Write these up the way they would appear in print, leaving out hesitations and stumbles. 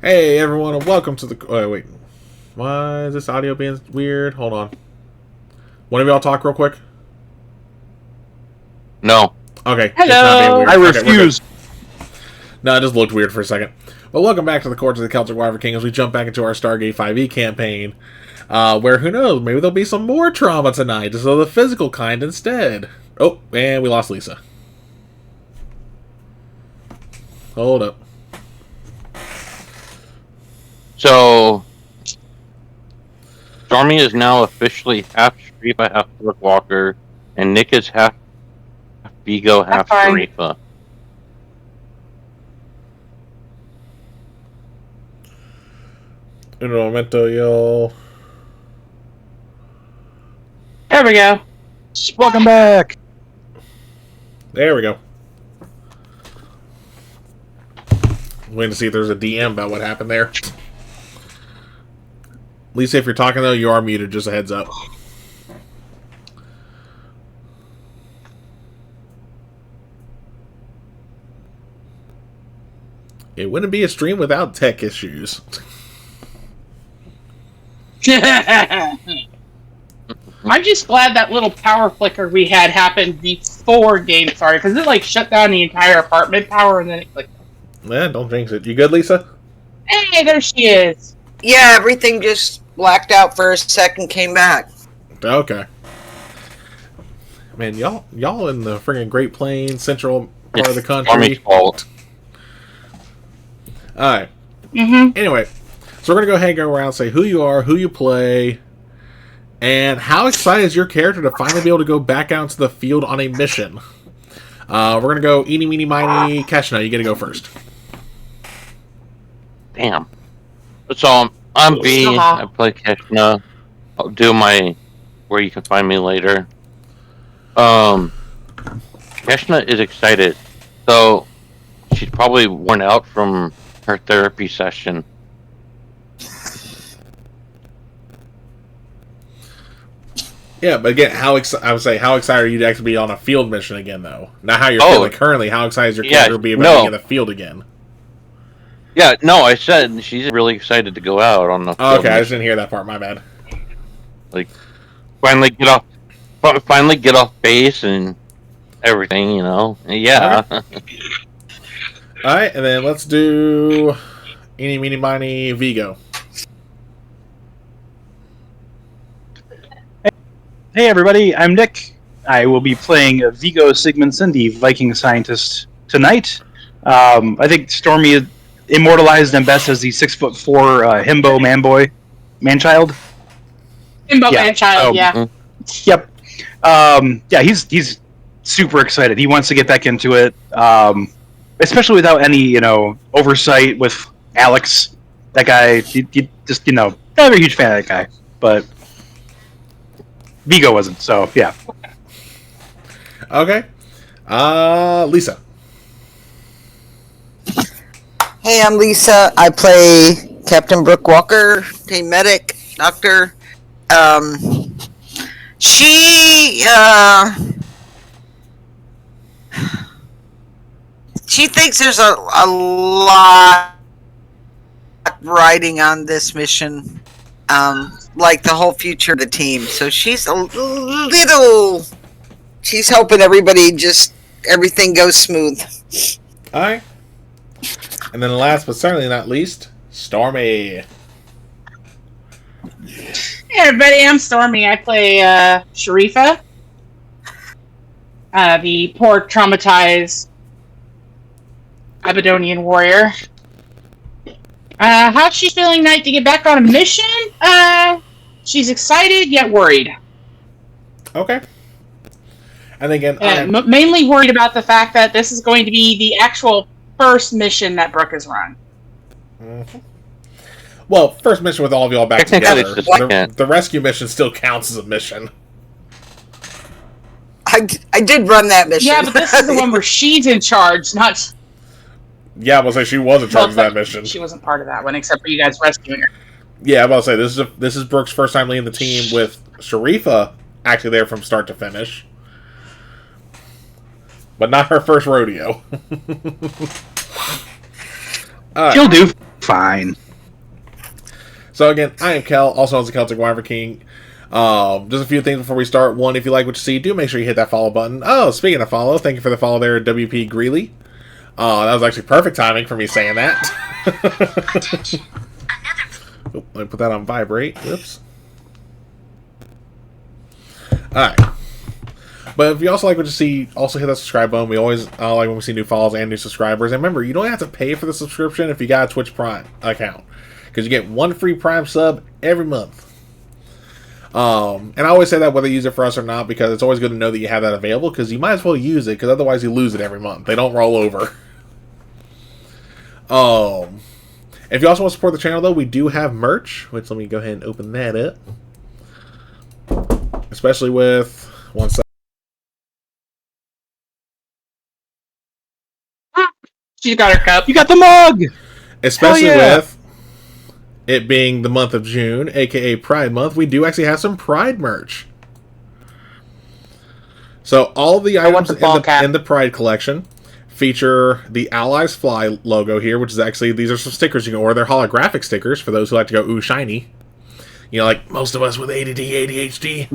Hey everyone, and welcome to the. Oh, wait, why is this audio being weird? Hold on. One of y'all talk real quick. No. Okay. Hello. It's not being weird. I Okay, refuse. No, it just looked weird for a second. But welcome back to the Courts of the Celtic Wyvern King as we jump back into our Stargate 5e campaign, where who knows, maybe there'll be some more trauma tonight, just of the physical kind instead. Oh, and we lost Lisa. Hold up. So, Stormy is now officially half Sharifa, half Walker, and Nick is half Vigo, half Sharifa. Un momento, y'all. There we go. Welcome back. There we go. Waiting to see if there's a DM about what happened there. Lisa, if you're talking though, you are muted, just a heads up. It wouldn't be a stream without tech issues. I'm just glad that little power flicker we had happened before game started, because it shut down the entire apartment power and then it clicked. Yeah, don't jinx it. You good, Lisa? Hey, there she is. Yeah, everything just blacked out for a second, came back. Okay. Man, y'all in the friggin' Great Plains, central part of the country. Stormy's fault. Alright. Mm-hmm. Anyway, so we're going to go ahead and go around and say who you are, who you play, and how excited is your character to finally be able to go back out into the field on a mission. We're going to go eeny, meeny, miny, Keshna, you get to go first. Damn. So, I'm B. I play Keshna. I'll do my where you can find me later. Keshna is excited. So, she's probably worn out from her therapy session. Yeah, but again, I would say, how excited are you to actually be on a field mission again, though? Not how you're feeling currently. How excited is your character to be about being in the field again? Yeah, no, I said she's really excited to go out on the field Okay, mission. I just didn't hear that part. My bad. Finally get off base and everything, you know. Yeah. Okay. All right, and then let's do eeny, meeny, miny, Vigo. Hey everybody, I'm Nick. I will be playing Vigo Sigmund Cindy, Viking scientist, tonight. I think Stormy immortalized him best as the 6'4" himbo man-child. Himbo man-child, yeah. Mm-hmm. Yep. Yeah, he's super excited. He wants to get back into it, especially without any, oversight with Alex. That guy, he just, not a huge fan of that guy, but Vigo wasn't, so yeah. Okay. Lisa. Hey, I'm Lisa. I play Captain Brooke Walker, team medic, doctor. She thinks there's a lot riding on this mission. Like the whole future of the team. So she's she's hoping everything goes smooth. Alright. And then last but certainly not least, Stormy. Hey, everybody, I'm Stormy. I play Sharifa, the poor, traumatized Aberdonian warrior. How's she feeling tonight to get back on a mission? She's excited yet worried. Okay. And again, mainly worried about the fact that this is going to be the actual first mission that Brooke has run. Mm-hmm. Well, first mission with all of y'all back together. The rescue mission still counts as a mission. I did run that mission. Yeah, but this is the one where she's in charge, not... Yeah, I was like, she was in charge of that mission. She wasn't part of that one, except for you guys rescuing her. Yeah, I'm about to say, this is Brooke's first time leading the team with Sharifa actually there from start to finish. But not her first rodeo. She'll do fine. So again, I am Kel, also known as the Celtic Wyvern King. Just a few things before we start. One, if you like what you see, do make sure you hit that follow button. Oh, speaking of follow, thank you for the follow there, WP Greeley. That was actually perfect timing for me saying that. Oh, let me put that on vibrate. Oops. Alright. But if you also like what you see, also hit that subscribe button. We always like when we see new follows and new subscribers. And remember, you don't have to pay for the subscription if you got a Twitch Prime account. Because you get one free Prime sub every month. And I always say that whether you use it for us or not, because it's always good to know that you have that available, because you might as well use it, because otherwise you lose it every month. They don't roll over. If you also want to support the channel, though, we do have merch. Which, let me go ahead and open that up. Especially with... one second. She's got her cup. You got the mug! Especially yeah. with it being the month of June, aka Pride Month, we do actually have some Pride merch. So all the items in the Pride collection feature the Allies Fly logo here, which is actually, these are some stickers you can order. They're holographic stickers for those who like to go ooh shiny. You know, like most of us with ADD, ADHD.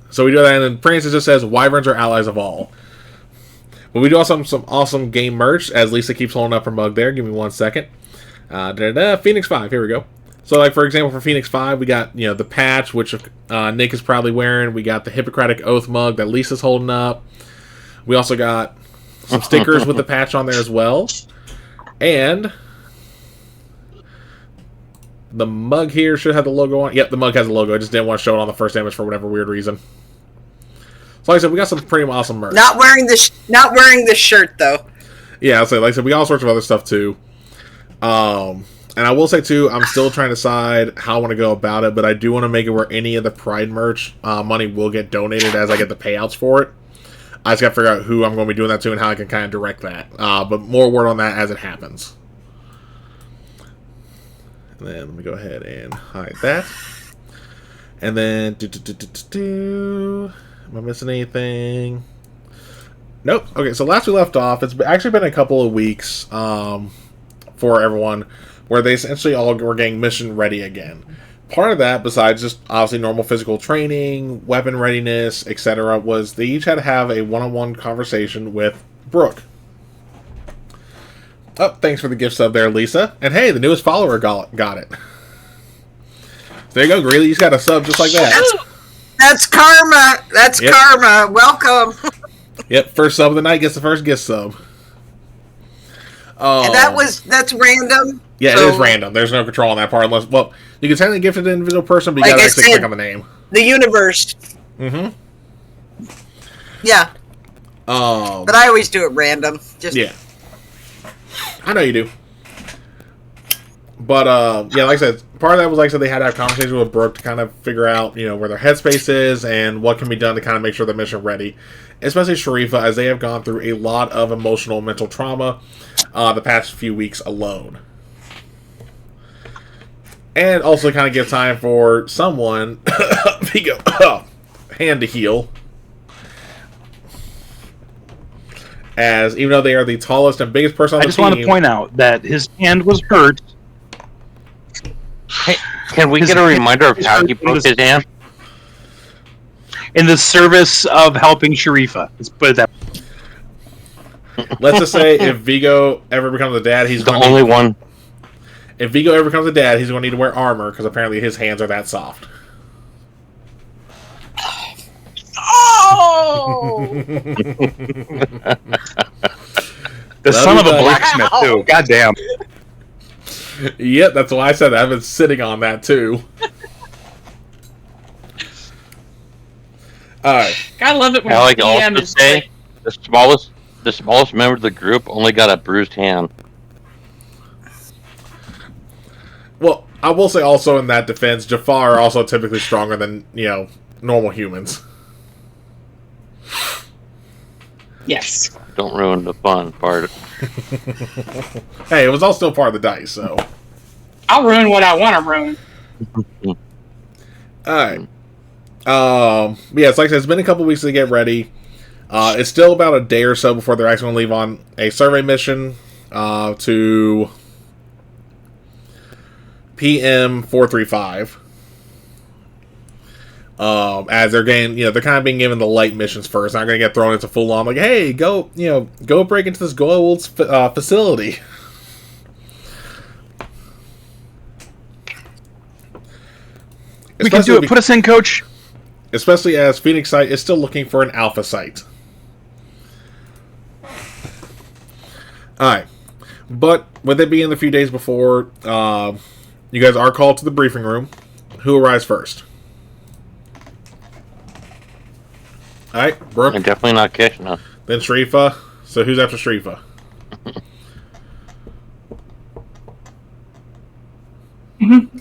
So we do that, and then Francis just says, Wyverns are allies of all. But we do also have some awesome game merch, as Lisa keeps holding up her mug there. Give me 1 second. Phoenix 5, here we go. So, like, for example, for Phoenix 5, we got, you know, the patch, which Nick is proudly wearing. We got the Hippocratic Oath mug that Lisa's holding up. We also got some stickers with the patch on there as well. And the mug here should have the logo on it. Yep, the mug has a logo. I just didn't want to show it on the first image for whatever weird reason. So, like I said, we got some pretty awesome merch. Not wearing the shirt though. Yeah, so like I said, we got all sorts of other stuff too. And I will say too, I'm still trying to decide how I want to go about it, but I do want to make it where any of the Pride merch money will get donated as I get the payouts for it. I just got to figure out who I'm going to be doing that to and how I can kind of direct that. But more word on that as it happens. And then let me go ahead and hide that. And then am I missing anything? Nope. Okay, so last we left off, it's actually been a couple of weeks for everyone where they essentially all were getting mission ready again. Part of that, besides just obviously normal physical training, weapon readiness, etc., was they each had to have a one-on-one conversation with Brooke. Oh, thanks for the gift sub there, Lisa. And hey, the newest follower got it. So there you go, Greeley. You just got a sub just like that. That's karma. That's karma. Welcome. Yep, first sub of the night gets the first gift sub. And that's random. Yeah, so, it is random. There's no control on that part unless, well, you can technically gift it to an individual person, but you gotta actually click on the name. The universe. Mm-hmm. Yeah. But I always do it random. Yeah. I know you do. But, yeah, like I said, part of that was, like I said, they had to have conversations with Brooke to kind of figure out, you know, where their headspace is and what can be done to kind of make sure they're mission ready. Especially Sharifa, as they have gone through a lot of emotional and mental trauma the past few weeks alone. And also kind of give time for someone, hand to heal. As, even though they are the tallest and biggest person on the team... I just want to point out that his hand was hurt. Hey, can we get a reminder of how he broke his hand? In the service of helping Sharifa. Let's put it that way. Let's just say if Vigo ever becomes a dad, he's the only one. If Vigo ever becomes a dad, he's going to need to wear armor because apparently his hands are that soft. Oh! The son of a blacksmith, too. Goddamn. Yep, that's why I said that. I've been sitting on that, too. Alright. Gotta love it when I like DM also is say like, the smallest member of the group only got a bruised hand. Well, I will say also in that defense, Jafar are also typically stronger than, you know, normal humans. yes. Don't ruin the fun part. Hey, it was all still part of the dice, so. I'll ruin what I want to ruin. Alright. Yeah, it's like I said, it's been a couple weeks to get ready. It's still about a day or so before they're actually going to leave on a survey mission. to PM 435. As they're getting, they're kind of being given the light missions first. Not going to get thrown into full on, like, hey, go break into this gold facility. We can do it. Put us in, Coach. Especially as Phoenix Site is still looking for an alpha site. Alright. But with it being the few days before, you guys are called to the briefing room. Who arrives first? Alright, Brooke. I'm definitely not Keshna. Then Sharifa. So who's after Sharifa?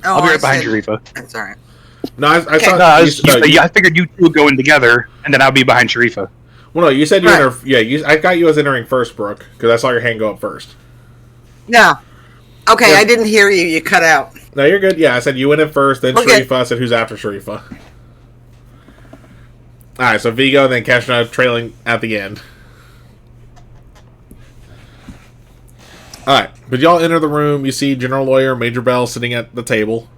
I'll be right behind Sharifa. That's alright. No, I Okay. thought... I figured you two would go in together, and then I'll be behind Sharifa. Well, no, you said you Right. enter... Yeah, I got you as entering first, Brooke, because I saw your hand go up first. No. Okay, Yeah. I didn't hear you. You cut out. No, you're good. Yeah, I said you went in first, then Okay. Sharifa. I said who's after Sharifa. Alright, so Vigo, then Keshna trailing at the end. Alright, but y'all enter the room. You see General Lawyer Major Bell sitting at the table.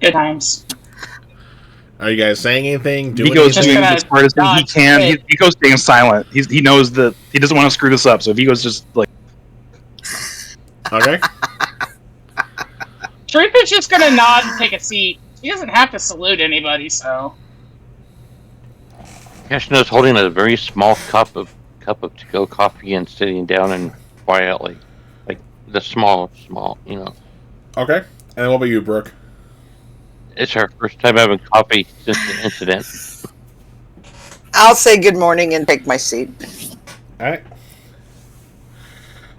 Good times. Are you guys saying anything? Doing Vigo's anything? doing as smart as he dodge can. it. Vigo's staying silent. He knows that he doesn't want to screw this up, so Vigo's just like... Okay. Sharifa's just gonna nod and take a seat. She doesn't have to salute anybody, so. Keshna's holding a very small cup of to-go coffee and sitting down and quietly, like the small. Okay. And then what about you, Brooke? It's her first time having coffee since the incident. I'll say good morning and take my seat. Alright.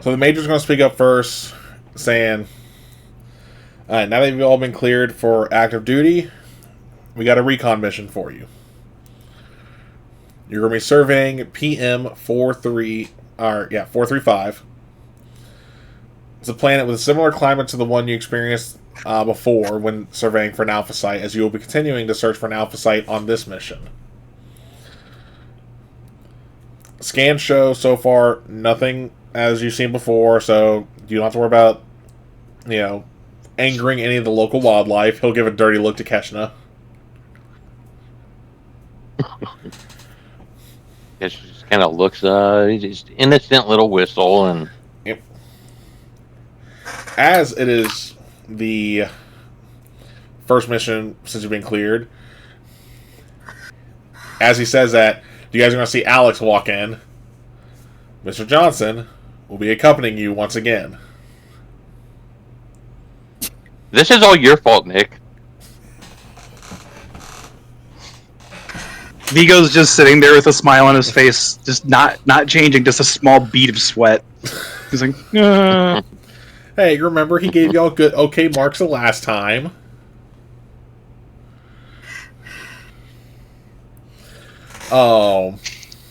So the Major's going to speak up first, saying, alright, now that you've all been cleared for active duty, we got a recon mission for you. You're going to be surveying PM 435. It's a planet with a similar climate to the one you experienced before when surveying for an alpha site, as you will be continuing to search for an alpha site on this mission. Scans show so far nothing as you've seen before, so you don't have to worry about, angering any of the local wildlife. He'll give a dirty look to Keshna. It just kind of looks, just innocent little whistle, and Yep. As it is the first mission since you've been cleared, as he says that, you guys are going to see Alex walk in. Mr. Johnson will be accompanying you once again. this is all your fault, Nick. Vigo's just sitting there with a smile on his face, just not changing, just a small bead of sweat. He's like, Hey, remember he gave y'all good okay marks the last time. Oh.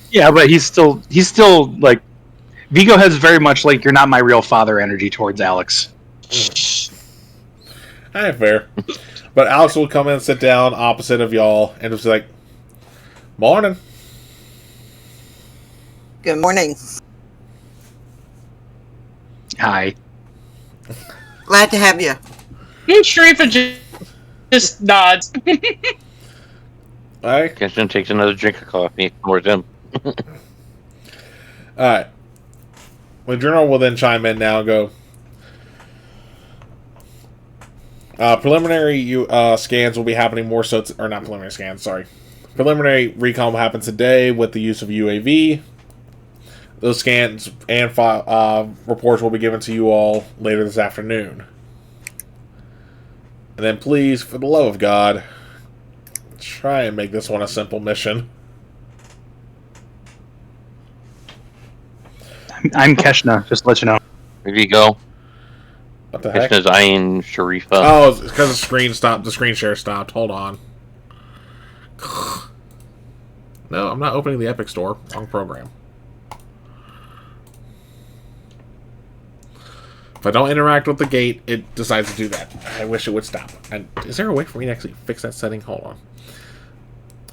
yeah, but he's still like, Vigo has very much like you're not my real father energy towards Alex. Alright, fair. But Alex will come in and sit down opposite of y'all and just be like, morning. Good morning. Hi. Glad to have you. And Sharifa just nods. Alright. Keshna takes another drink of coffee towards him. Alright. The General will then chime in now and go, preliminary scans will be happening more so... or not preliminary scans, sorry. Preliminary recon will happen today with the use of UAV. Those scans and reports will be given to you all later this afternoon. And then please, for the love of God, try and make this one a simple mission. I'm Keshna, just to let you know. Here you go. What the heck? Keshna's eyeing Sharifa. Oh, it's because the screen stopped. The screen share stopped. Hold on. No, I'm not opening the Epic Store. Wrong program. If I don't interact with the gate, it decides to do that. I wish it would stop. And is there a way for me to actually fix that setting? Hold on.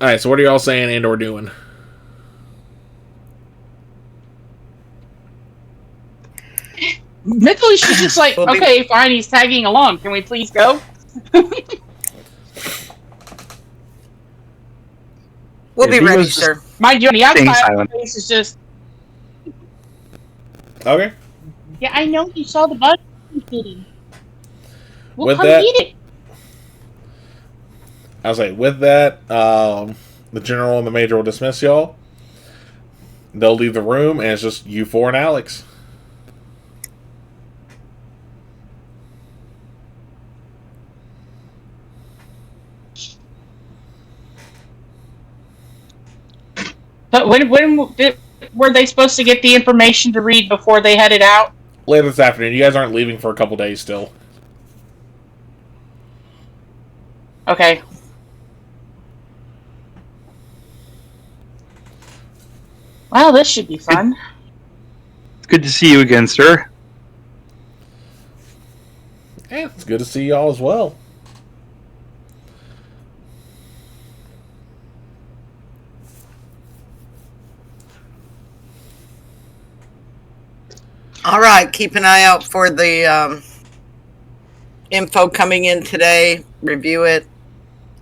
Alright, so what are y'all saying and or doing? Mentally, she's just like, We'll be- okay, fine, he's tagging along. Can we please go? We'll Yeah, be ready, Vigo's just- sir. Mind you, on the Staying outside, silent. the face is just, Okay. yeah, I know you saw the bug kitty. We'll With come that- eat it. I was like, with that, the general and the major will dismiss y'all. They'll leave the room, and it's just you four and Alex. But were they supposed to get the information to read before they headed out? Later this afternoon. You guys aren't leaving for a couple days still. Okay. Well, this should be fun. It's good to see you again, sir. Yeah, it's good to see y'all as well. All right, keep an eye out for the info coming in today. Review it.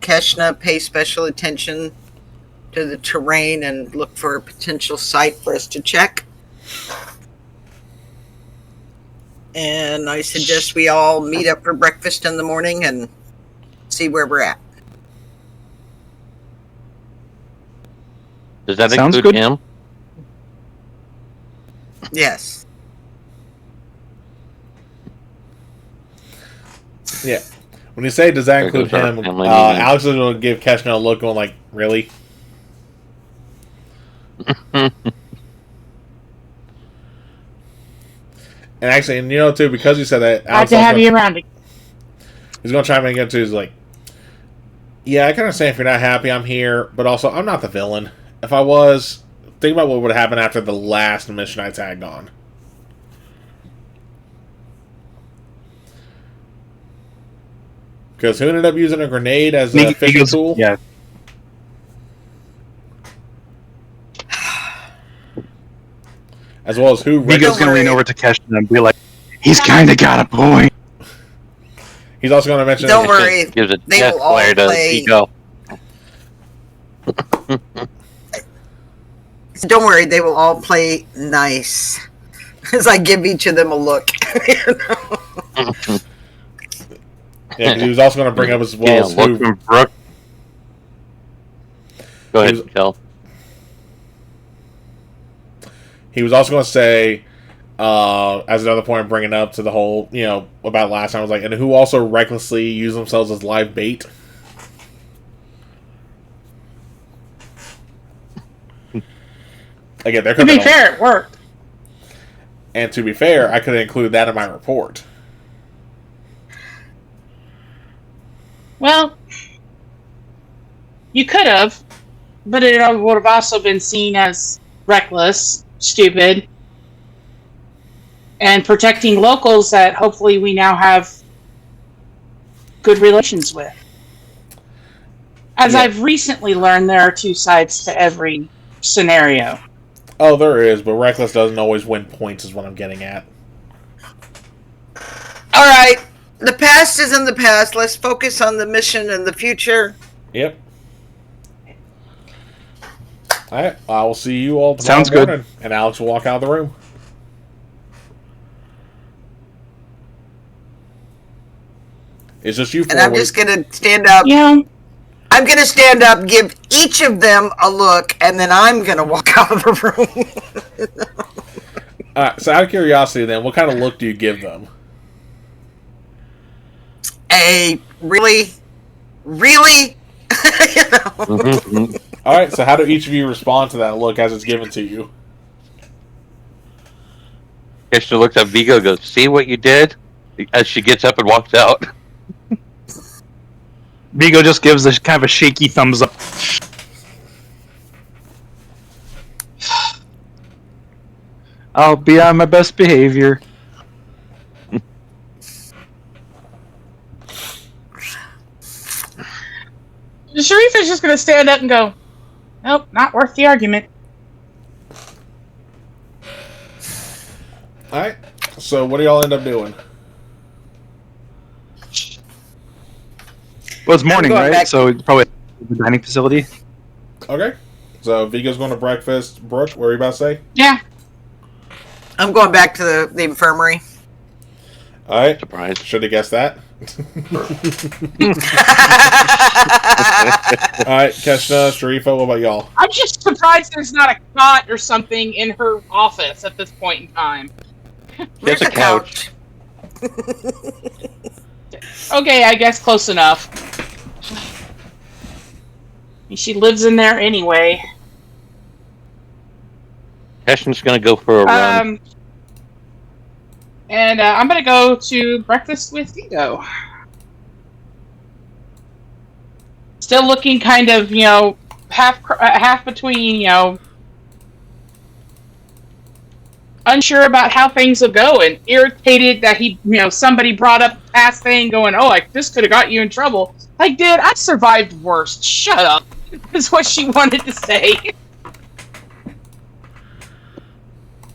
Keshna, pay special attention to the terrain and look for a potential site for us to check. And I suggest we all meet up for breakfast in the morning and see where we're at. Does that Sounds include good. him? Yes. Yeah. When you say, does that There include goes our him? family meeting. Alex is going to give Keshna a look going like, really? And actually, and you know, too, because you said that, Glad Alex to have also- you around. he's going to chime in again, too. He's like, yeah, I can understand if you're not happy I'm here, but also, I'm not the villain. If I was, think about what would happen after the last mission I tagged on. Because who ended up using a grenade as a fishing tool? Yeah. As well as who... Vigo's Don't gonna lean worry. over to Keshna and be like, "He's kind of got a point." He's also going to mention... Don't worry. Gives a They death will all glare to play- Vigo. Don't worry, they will all play nice. As I give each of them a look. You know? Yeah, 'cause he was also going to bring up as well Yeah, as look who... from Brooke. Go He ahead, was- Kel. He was also going to say, as another point, bringing up to the whole, you know, about last time, I was like, and who also recklessly use themselves as live bait. Again, there To could be be fair, it worked. and to be fair, I could include that in my report. Well, you could have, but it would have also been seen as reckless, stupid, and protecting locals that hopefully we now have good relations with. As Yeah. I've recently learned, there are two sides to every scenario. Oh, there is, but reckless doesn't always win points, is what I'm getting at. All right. The past is in the past. Let's focus on the mission and the future. Yep. Alright, I will see you all tomorrow Sounds good. morning, and Alex will walk out of the room. It's just you four. And I'm just going to stand up. Yeah. I'm going to stand up, give each of them a look, and then I'm going to walk out of the room. Alright, so out of curiosity then, what kind of look do you give them? A really? Really? You know? Mhm. Alright, so how do each of you respond to that look as it's given to you? Keshna looks at Vigo and goes, "See what you did?" As she gets up and walks out. Vigo just gives a kind of a shaky thumbs up. I'll be on my best behavior. Sharif is just going to stand up and go, nope, not worth the argument. Alright. So what do y'all end up doing? Well, it's morning, going right? back- So it's probably the dining facility. Okay. So Vigo's going to breakfast. Brooke, what were you about to say? Yeah. I'm going back to the infirmary. Alright. Surprise. Should have guessed that. Alright, Keshna, Sharifa, what about y'all? I'm just surprised there's not a cot or something in her office at this point in time. There's a couch. Okay, I guess close enough. She lives in there anyway. Ashton's gonna go for a run. And I'm gonna go to breakfast with Vigo. Still looking kind of, half between, unsure about how things will go and irritated that somebody brought up the past thing going, this could have got you in trouble. Like, dude, I survived worse. Shut up. Is what she wanted to say.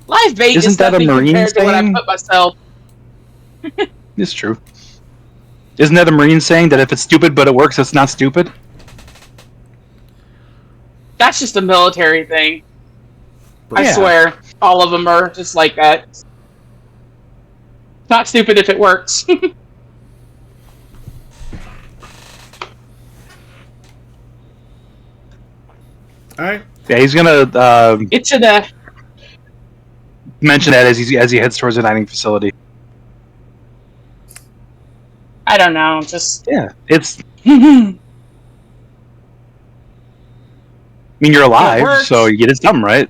Live bait Isn't is that a nothing Marine compared to what I saying? put myself. It's true. Isn't that a Marine saying that if it's stupid but it works, it's not stupid? That's just a military thing. I Yeah. swear. All of them are just like that. It's not stupid if it works. Alright. Yeah, he's gonna It's in the... mention that as he heads towards the dining facility. I don't know, just... Yeah, it's. I mean, you're alive, works. so you did something right.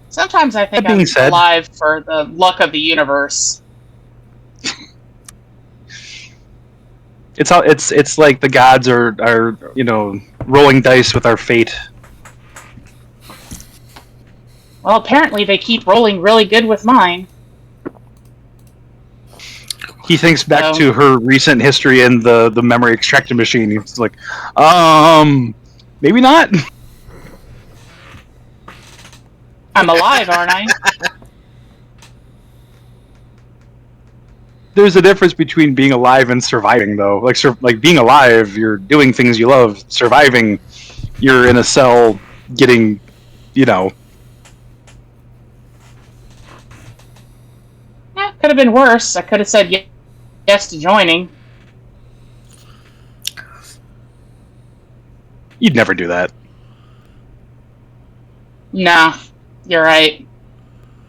Sometimes I think That being I'm said- alive for the luck of the universe. It's like the gods are rolling dice with our fate. Well, apparently they keep rolling really good with mine. He thinks back Oh. to her recent history in the memory extraction machine. He's like, maybe not. I'm alive, aren't I? There's a difference between being alive and surviving, though. Like being alive, you're doing things you love. Surviving, you're in a cell getting, Could have been worse. I could have said yes to joining. You'd never do that. Nah, you're right.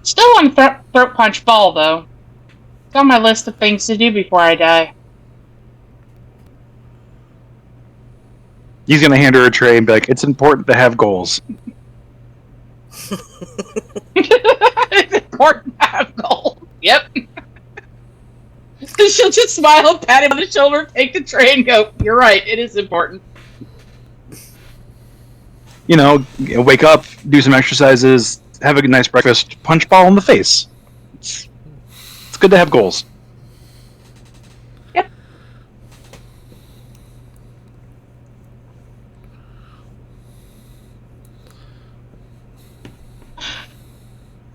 Still want to throat punch Ball, though. It's on my list of things to do before I die. He's gonna hand her a tray and be like, "It's important to have goals." It's important to have goals. Yep. She'll just smile, pat him on the shoulder, take the tray, and go, "You're right, it is important." Wake up, do some exercises, have a nice breakfast, punch Ball in the face. It's good to have goals. Yep.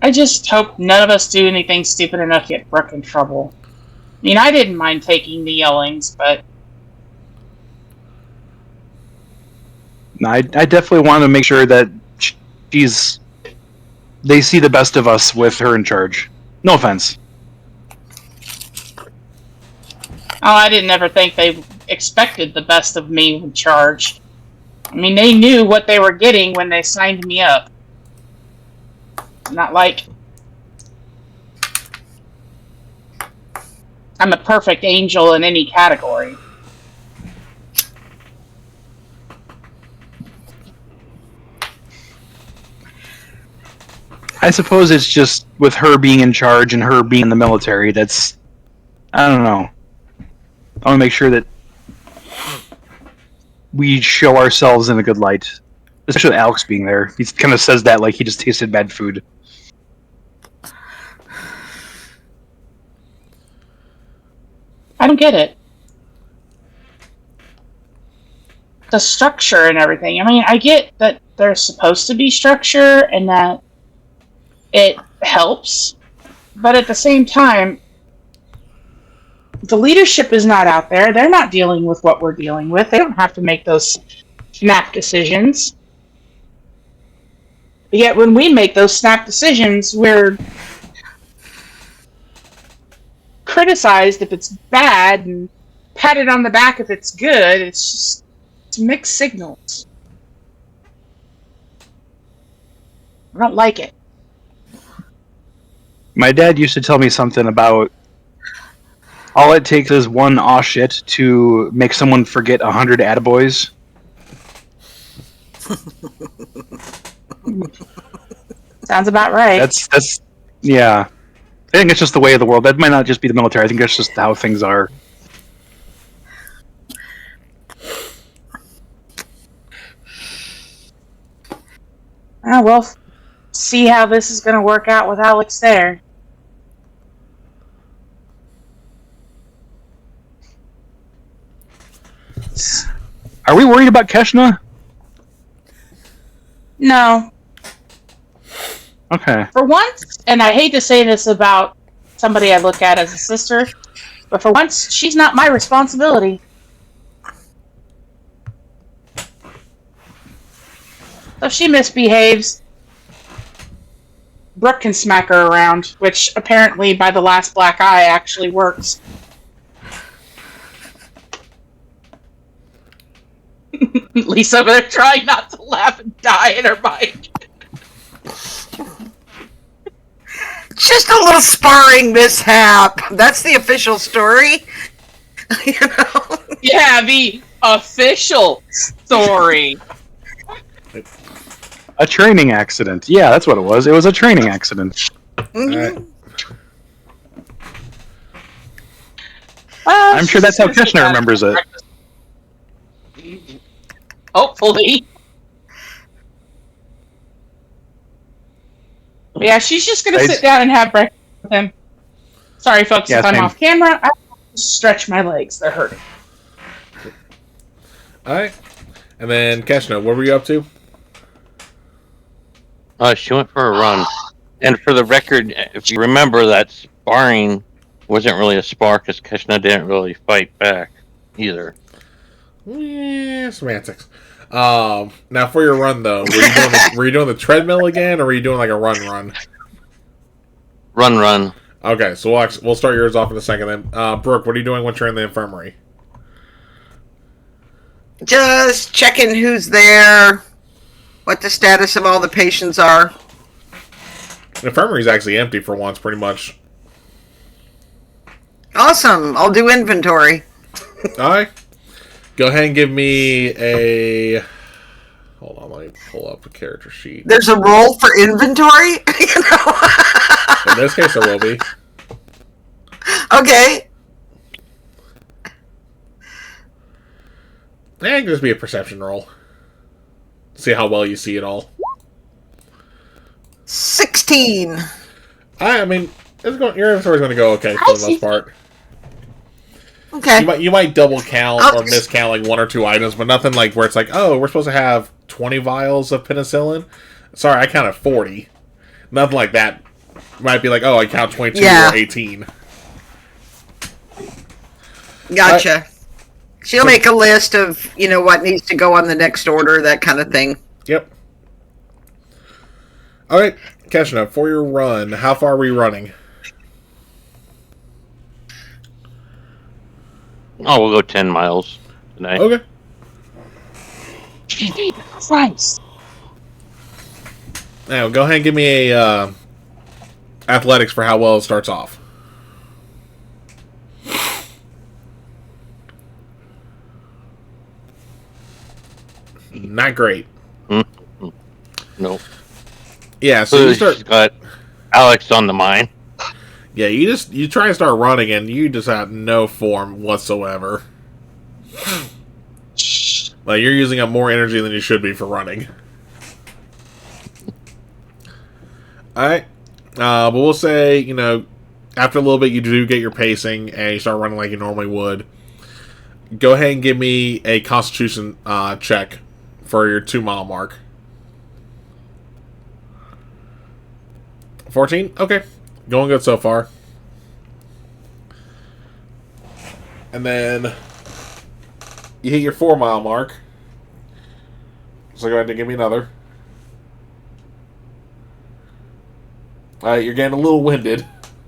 I just hope none of us do anything stupid enough to get Brooke in trouble. I mean, I didn't mind taking the yellings, but... No, I definitely want to make sure that they see the best of us with her in charge. No offense. Oh, I didn't ever think they expected the best of me in charge. I mean, they knew what they were getting when they signed me up. Not like... I'm a perfect angel in any category. I suppose it's just with her being in charge and her being in the military, that's... I don't know. I want to make sure that we show ourselves in a good light. Especially with Alex being there. He kind of says that like he just tasted bad food. I don't get it. The structure and everything. I mean, I get that there's supposed to be structure and that it helps, but at the same time, the leadership is not out there. They're not dealing with what we're dealing with. They don't have to make those snap decisions. Yet when we make those snap decisions, we're criticized if it's bad and patted on the back if it's good. It's mixed signals. I don't like it. My dad used to tell me something about all it takes is one aw shit to make someone forget 100 attaboys. Sounds about right. That's yeah. I think it's just the way of the world. That might not just be the military. I think that's just how things are. We'll see how this is going to work out with Alex there. Are we worried about Keshna? No. Okay. For once, and I hate to say this about somebody I look at as a sister, but for once, she's not my responsibility. So if she misbehaves, Brooke can smack her around, which apparently by the last black eye actually works. Lisa over there trying not to laugh and die in her mind. Just a little sparring mishap. That's the official story. You know? Yeah, the official story. A training accident. Yeah, that's what it was. It was a training accident. Mhm. Well, I'm sure that's how Keshna remembers it. Hopefully. Yeah, she's just gonna sit down and have breakfast with him. Sorry, folks, if I'm same. off camera, I stretch my legs. They're hurting. Alright. And then, Keshna, what were you up to? She went for a run. And for the record, if you remember, that sparring wasn't really a spar because Keshna didn't really fight back either. Yeah, semantics. Now for your run though, were you doing the treadmill again, or were you doing like a run? Run. Okay, so we'll start yours off in a second then. Brooke, what are you doing once you're in the infirmary? Just checking who's there, what the status of all the patients are. The infirmary's actually empty for once, pretty much. Awesome. I'll do inventory. Alright. Go ahead and give me a... Hold on, let me pull up a character sheet. There's a role for inventory? You know? In this case, there will be. Okay. It can just be a perception roll. See how well you see it all. 16. I mean, your inventory's going to go okay for the most part. Okay. You might double count or miscount like one or two items, but nothing like where it's like, oh, we're supposed to have 20 vials of penicillin. Sorry, I counted 40. Nothing like that. Might be like, oh, I count 22 or 18. Gotcha. She'll make a list of, what needs to go on the next order, that kind of thing. Yep. Alright, Keshna, for your run, how far are we running? Oh, we'll go 10 miles tonight. Okay. Christ. Now, go ahead and give me a athletics for how well it starts off. Not great. No. Yeah, so you start... She's got Alex on the mind. Yeah, you try and start running and you just have no form whatsoever. Like, you're using up more energy than you should be for running. Alright. But we'll say, after a little bit, you do get your pacing, and you start running like you normally would. Go ahead and give me a Constitution check for your 2-mile mark. 14? Okay. Going good so far. And then you hit your 4-mile mark. So go ahead and give me another. Alright, you're getting a little winded.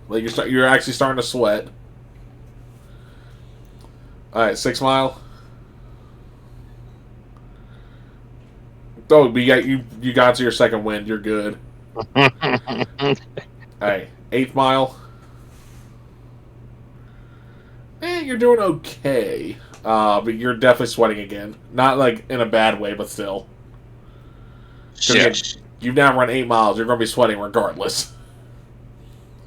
Like you're actually starting to sweat. Alright, 6 mile. Oh, but you got to your second wind. You're good. Alright, 8th mile. You're doing okay. But you're definitely sweating again. Not like in a bad way, but still. Yeah. You've now run 8 miles. You're going to be sweating regardless.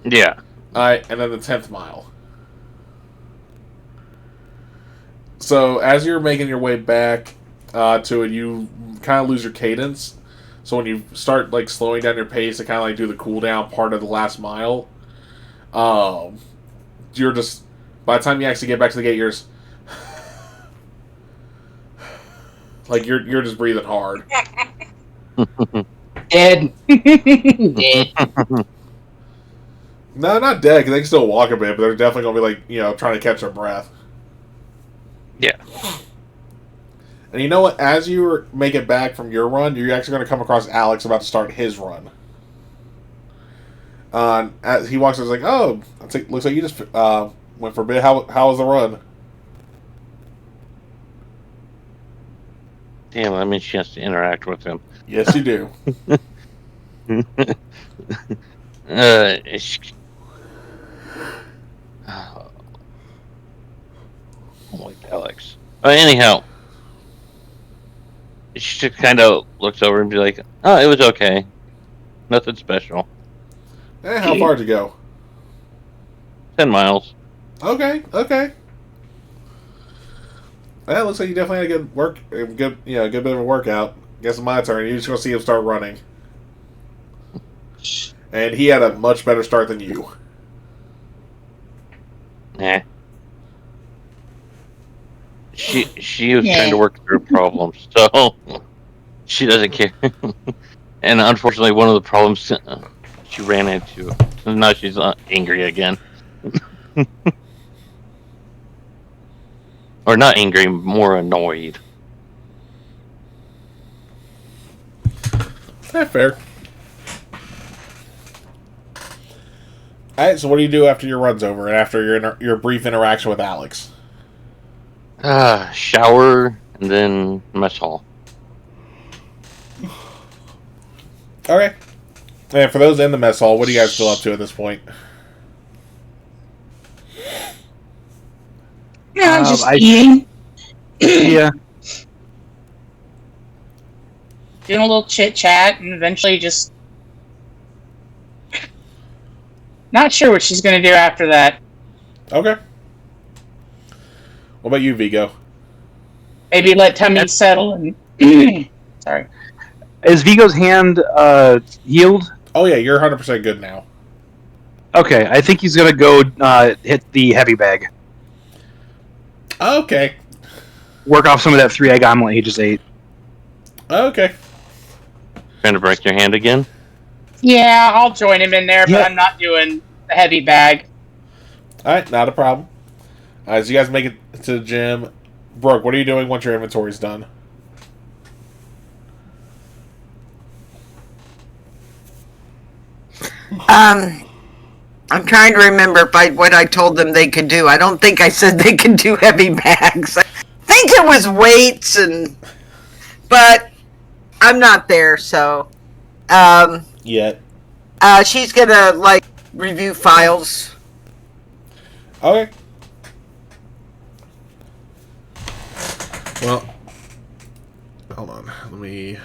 Yeah. Alright, and then the 10th mile. So, as you're making your way back to it, you kind of lose your cadence. So when you start like slowing down your pace to kind of like do the cool down part of the last mile, you're just, by the time you actually get back to the gate, you're just like you're just breathing hard. Dead. Dead. No, not dead, because they can still walk a bit, but they're definitely going to be like, trying to catch their breath. Yeah. And you know what? As you make it back from your run, you're actually going to come across Alex about to start his run. As he walks, he's like, "Oh, looks like you just went for a bit. How was the run?" Damn, that means she has to interact with him. Yes, you do. Oh, like Alex. Anyhow, she just kind of looks over and be like, "Oh, it was okay. Nothing special. How far did you go? 10 miles. Okay. Well, it looks like you definitely had a good bit of a workout. Guess it's my turn. You're just gonna see him start running, and he had a much better start than you. Nah. She was trying to work through problems, so she doesn't care. And unfortunately, one of the problems she ran into, so now she's angry again. Or not angry, more annoyed. Fair. Alright, so what do you do after your run's over and after your brief interaction with Alex? Shower, and then mess hall. Okay. And for those in the mess hall, what are you guys still up to at this point? Yeah, just eating. Yeah. Doing a little chit chat, and eventually just not sure what she's going to do after that. Okay. What about you, Vigo? Maybe let tummy settle and sorry. Is Vigo's hand healed? Oh yeah, you're 100% good now. Okay, I think he's gonna go hit the heavy bag. Okay. Work off some of that 3-egg omelet he just ate. Okay. Trying to break your hand again? Yeah, I'll join him in there, Yeah. but I'm not doing the heavy bag. Alright, not a problem. As you guys make it to the gym, Brooke, what are you doing once your inventory's done? I'm trying to remember what I told them they could do. I don't think I said they could do heavy bags. I think it was weights but I'm not there, so Yet. she's gonna review files. Okay. Well, hold on. Let me...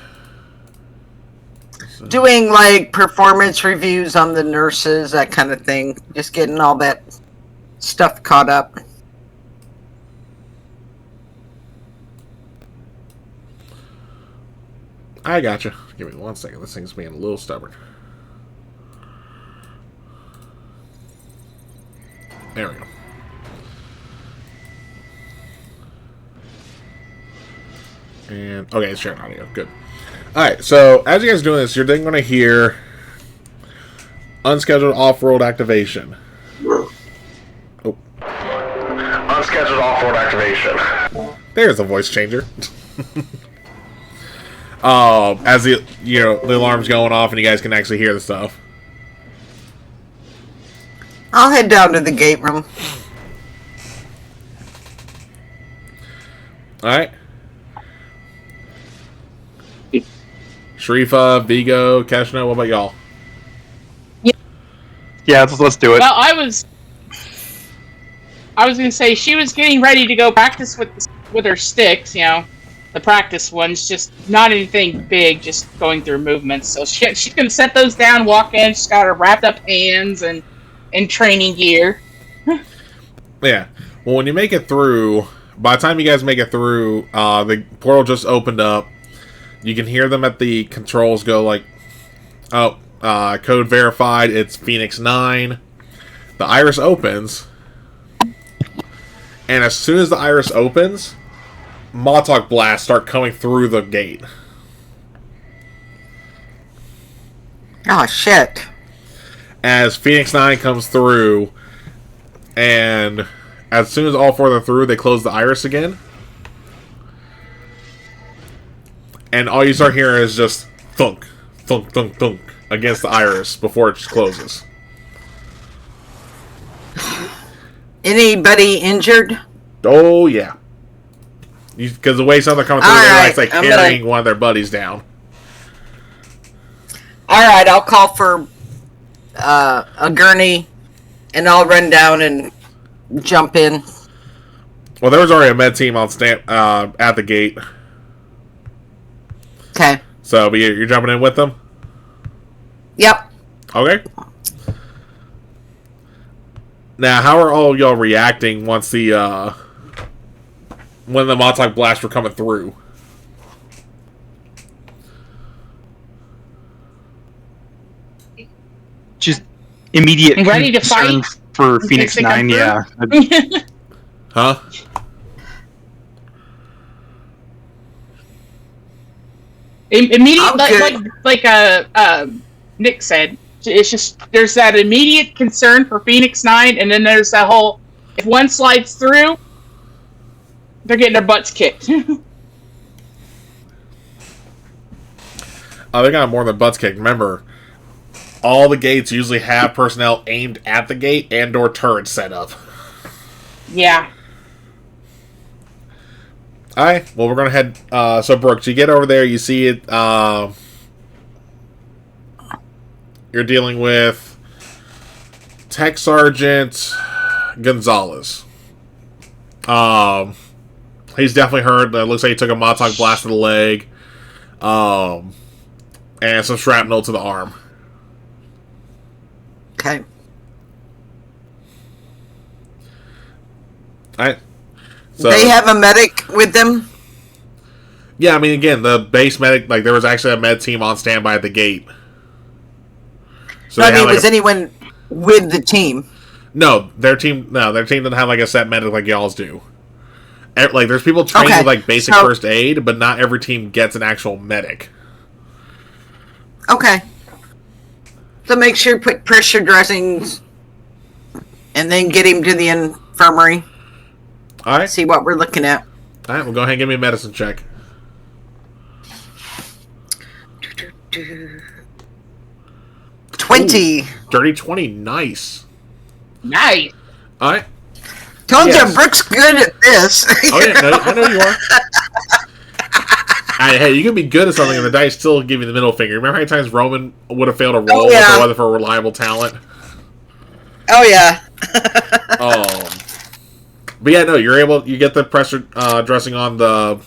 Doing performance reviews on the nurses, that kind of thing. Just getting all that stuff caught up. I gotcha. Give me 1 second. This thing's being a little stubborn. There we go. And okay, it's sharing audio. Good. All right. So as you guys are doing this, you're then going to hear unscheduled off-road activation. Oh. Unscheduled off-road activation. There's a voice changer. As the alarm's going off, and you guys can actually hear the stuff. I'll head down to the gate room. All right. Sharifa, Vigo, Keshna, what about y'all? Yeah, let's do it. Well, I was gonna say she was getting ready to go practice with her sticks, the practice ones, just not anything big, just going through movements. So she can set those down, walk in. She's got her wrapped up hands and training gear. Yeah. Well, when you make it through, by the time you guys make it through, the portal just opened up. You can hear them at the controls go like, oh, code verified, it's Phoenix 9. The iris opens. And as soon as the iris opens, Montauk blasts start coming through the gate. Oh, shit. As Phoenix 9 comes through, and as soon as all 4 are through, they close the iris again. And all you start hearing is just thunk, thunk, thunk, thunk against the iris before it just closes. Anybody injured? Oh, yeah. Because the way some are coming through, they're like carrying one of their buddies down. Alright, I'll call for a gurney, and I'll run down and jump in. Well, there was already a med team on at the gate. Okay. So, but you're jumping in with them? Yep. Okay. Now, how are all y'all reacting once when the Montauk blasts were coming through? Just immediate Ready to concern fight for Phoenix 9, yeah. Huh? Immediate, like Nick said, it's just there's that immediate concern for Phoenix 9, and then there's that whole, if one slides through, they're getting their butts kicked. Oh, they got more than butts kicked. Remember, all the gates usually have personnel aimed at the gate and/or turrets set up. Yeah. Alright, well, we're going to head... so, Brooks, you get over there, you see it... you're dealing with Tech Sergeant Gonzalez. He's definitely hurt. It looks like he took a Montauk blast to the leg. And some shrapnel to the arm. Okay. Alright. So, They have a medic with them? yeah, I mean, again, the base medic, like, there was actually a med team on standby at the gate. So I mean, was anyone with the team? No, their team doesn't have, like, a set medic like y'all's do. Like, there's people trained with, like, basic first aid, but not every team gets an actual medic. Okay. So make sure to put pressure dressings and then get him to the infirmary. Alright. See what we're looking at. Alright, well, go ahead and give me a medicine check. 20. Ooh, dirty 20, nice. Nice. Alright. Told you, Brooke's good at this. Oh, yeah, no, I know you are. Hey, you can be good at something and the dice still give you the middle finger. Remember how many times Roman would have failed a roll if it wasn't for a reliable talent? Oh, yeah. But yeah, no, you get the pressure dressing on the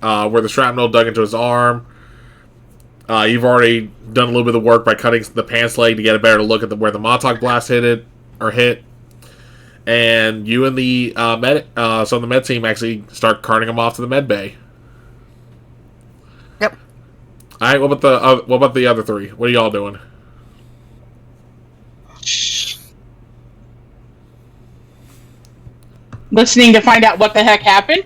where the shrapnel dug into his arm. You've already done a little bit of work by cutting the pants leg to get a better look at where the Montauk blast hit. And you and the the med team actually start carting him off to the med bay. Yep. All right. What about the other three? What are y'all doing? listening to find out what the heck happened.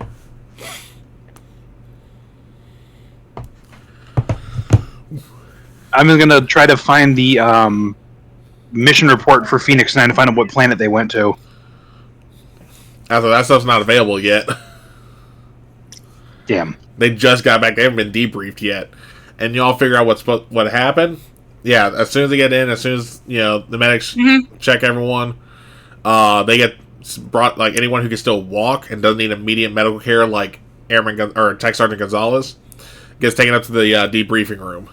I'm gonna try to find the mission report for Phoenix 9 to find out what planet they went to. After that stuff's not available yet. Damn. They just got back. They haven't been debriefed yet, and y'all figure out what happened. Yeah, as soon as they get in, as soon as the medics check everyone, they get brought. Like anyone who can still walk and doesn't need immediate medical care, like Airman or Tech Sergeant Gonzalez, gets taken up to the debriefing room.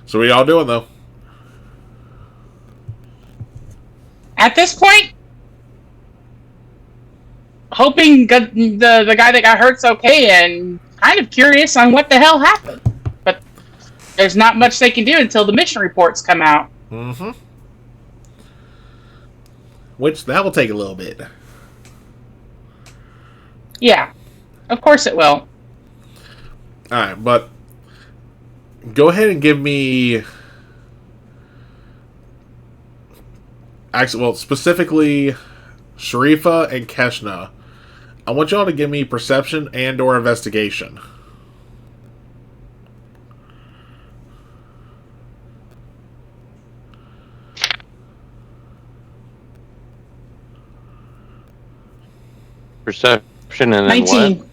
So what are y'all doing though? At this point, hoping the guy that got hurt's okay, and kind of curious on what the hell happened. But there's not much they can do until the mission reports come out. Mm-hmm. Which, that will take a little bit. Yeah, of course it will. Alright, but go ahead and give me... Actually, well, specifically Sharifa and Keshna. I want y'all to give me perception and or investigation. Perception and then 19. what?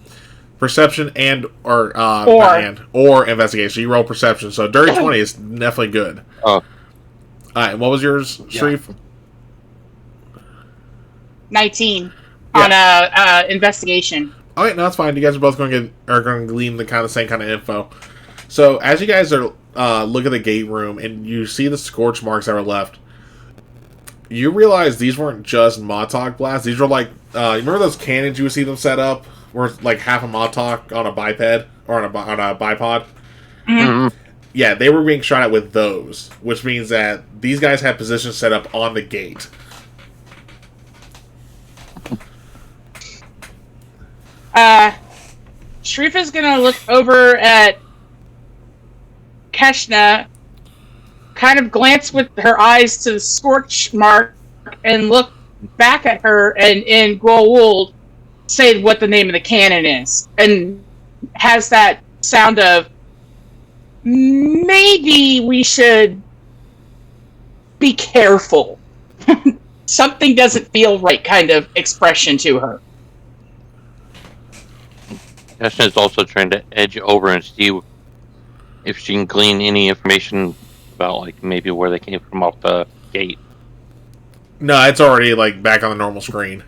Perception and or investigation. You roll perception, so dirty 20 is definitely good. Oh. Alright, what was yours, Sharif? 19 Yeah. on investigation. Alright, no, that's fine. You guys are both going to glean the kind of same kind of info. So, as you guys are look at the gate room and you see the scorch marks that were left, you realize these weren't just Montauk blasts. These were like, you remember those cannons you would see them set up, where it's like half a Montauk on a biped or on a bipod? Mm-hmm. Yeah, they were being shot at with those, which means that these guys had positions set up on the gate. Sharifa's gonna look over at Keshna, kind of glance with her eyes to the scorch mark, and look back at her, and Goa'uld say what the name of the cannon is, and has that sound of maybe we should be careful. Something doesn't feel right kind of expression to her. Keshna is also trying to edge over and see if she can glean any information about, like, maybe where they came from off the gate. No, it's already like back on the normal screen.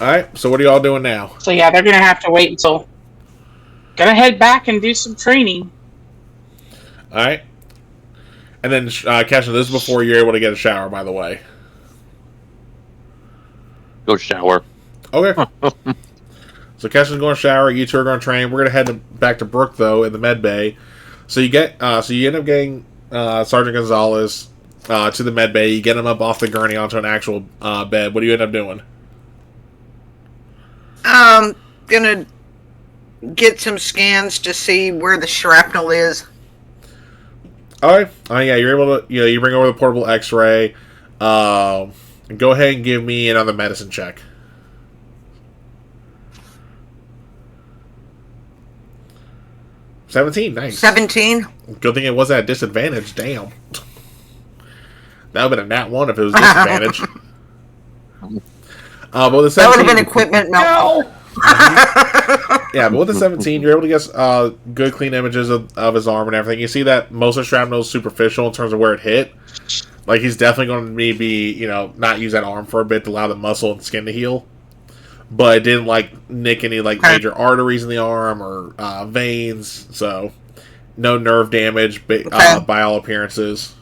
Alright, so what are y'all doing now? So yeah, they're gonna have to wait until... Gonna head back and do some training. Alright. And then, Kesha, this is before you're able to get a shower, by the way. Go shower. Okay. So Kesha's going to shower, you two are going to train. We're going to head back to Brooke, though, in the med bay. So you end up getting Sergeant Gonzalez to the med bay. You get him up off the gurney onto an actual bed. What do you end up doing? Gonna get some scans to see where the shrapnel is. Alright. Yeah, you're able to, you bring over the portable x-ray. Go ahead and give me another medicine check. $17, nice. 17. Good thing it wasn't at disadvantage, damn. That would have been a nat 1 if it was disadvantage. But with the 17, that would have been equipment melt. Yeah, but with the 17, you're able to get good, clean images of his arm and everything. You see that most of the shrapnel is superficial in terms of where it hit. Like, he's definitely going to maybe, not use that arm for a bit to allow the muscle and skin to heal. But it didn't, nick any, major arteries in the arm or veins. So, no nerve damage by all appearances.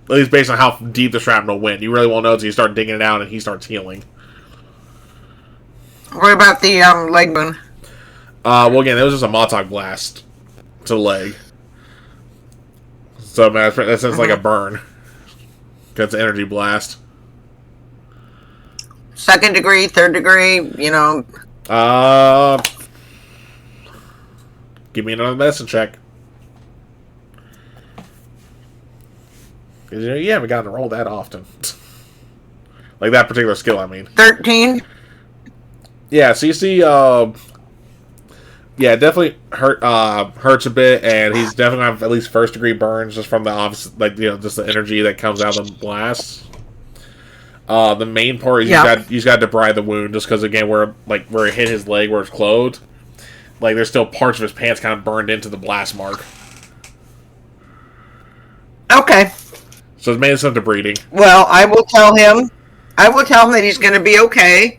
At least based on how deep the shrapnel went. You really won't know until you start digging it out and he starts healing. What about the leg wound? Well, again, it was just a Montauk blast to the leg. So, man, that sounds like a burn. That's an energy blast. Second degree, third degree, Give me another medicine check. Because you haven't gotten to roll that often. Like that particular skill, I mean. 13. Yeah, so you see, yeah, it definitely hurts a bit, and he's definitely gonna have at least first degree burns just from the obvious, like, just the energy that comes out of the blasts. The main part is you got to debride the wound, just because again, where it hit his leg, where it's closed, like there's still parts of his pants kind of burned into the blast mark. Okay. So it's made some debriding. Well, I will tell him that he's going to be okay,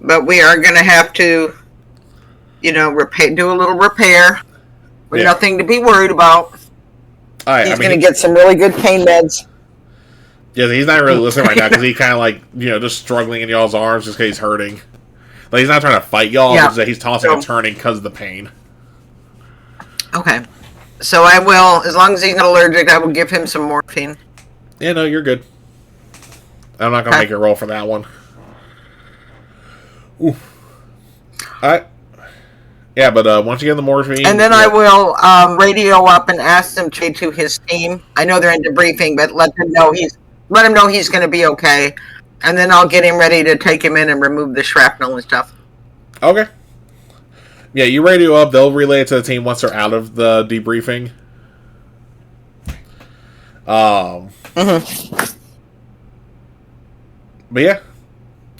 but we are going to have to, do a little repair. With nothing to be worried about. He's going to get some really good pain meds. Yeah, he's not really listening right now because he's kind of like, just struggling in y'all's arms just because he's hurting. Like, he's not trying to fight y'all, but he's tossing and turning because of the pain. Okay. So I will, as long as he's not allergic, I will give him some morphine. Yeah, no, you're good. I'm not going to make a roll for that one. Ooh. Alright. Yeah, but once you get the morphine... And then I will radio up and ask them to his team. I know they're in debriefing, but let him know he's going to be okay. And then I'll get him ready to take him in and remove the shrapnel and stuff. Okay. Yeah, you radio up. They'll relay it to the team once they're out of the debriefing. But yeah.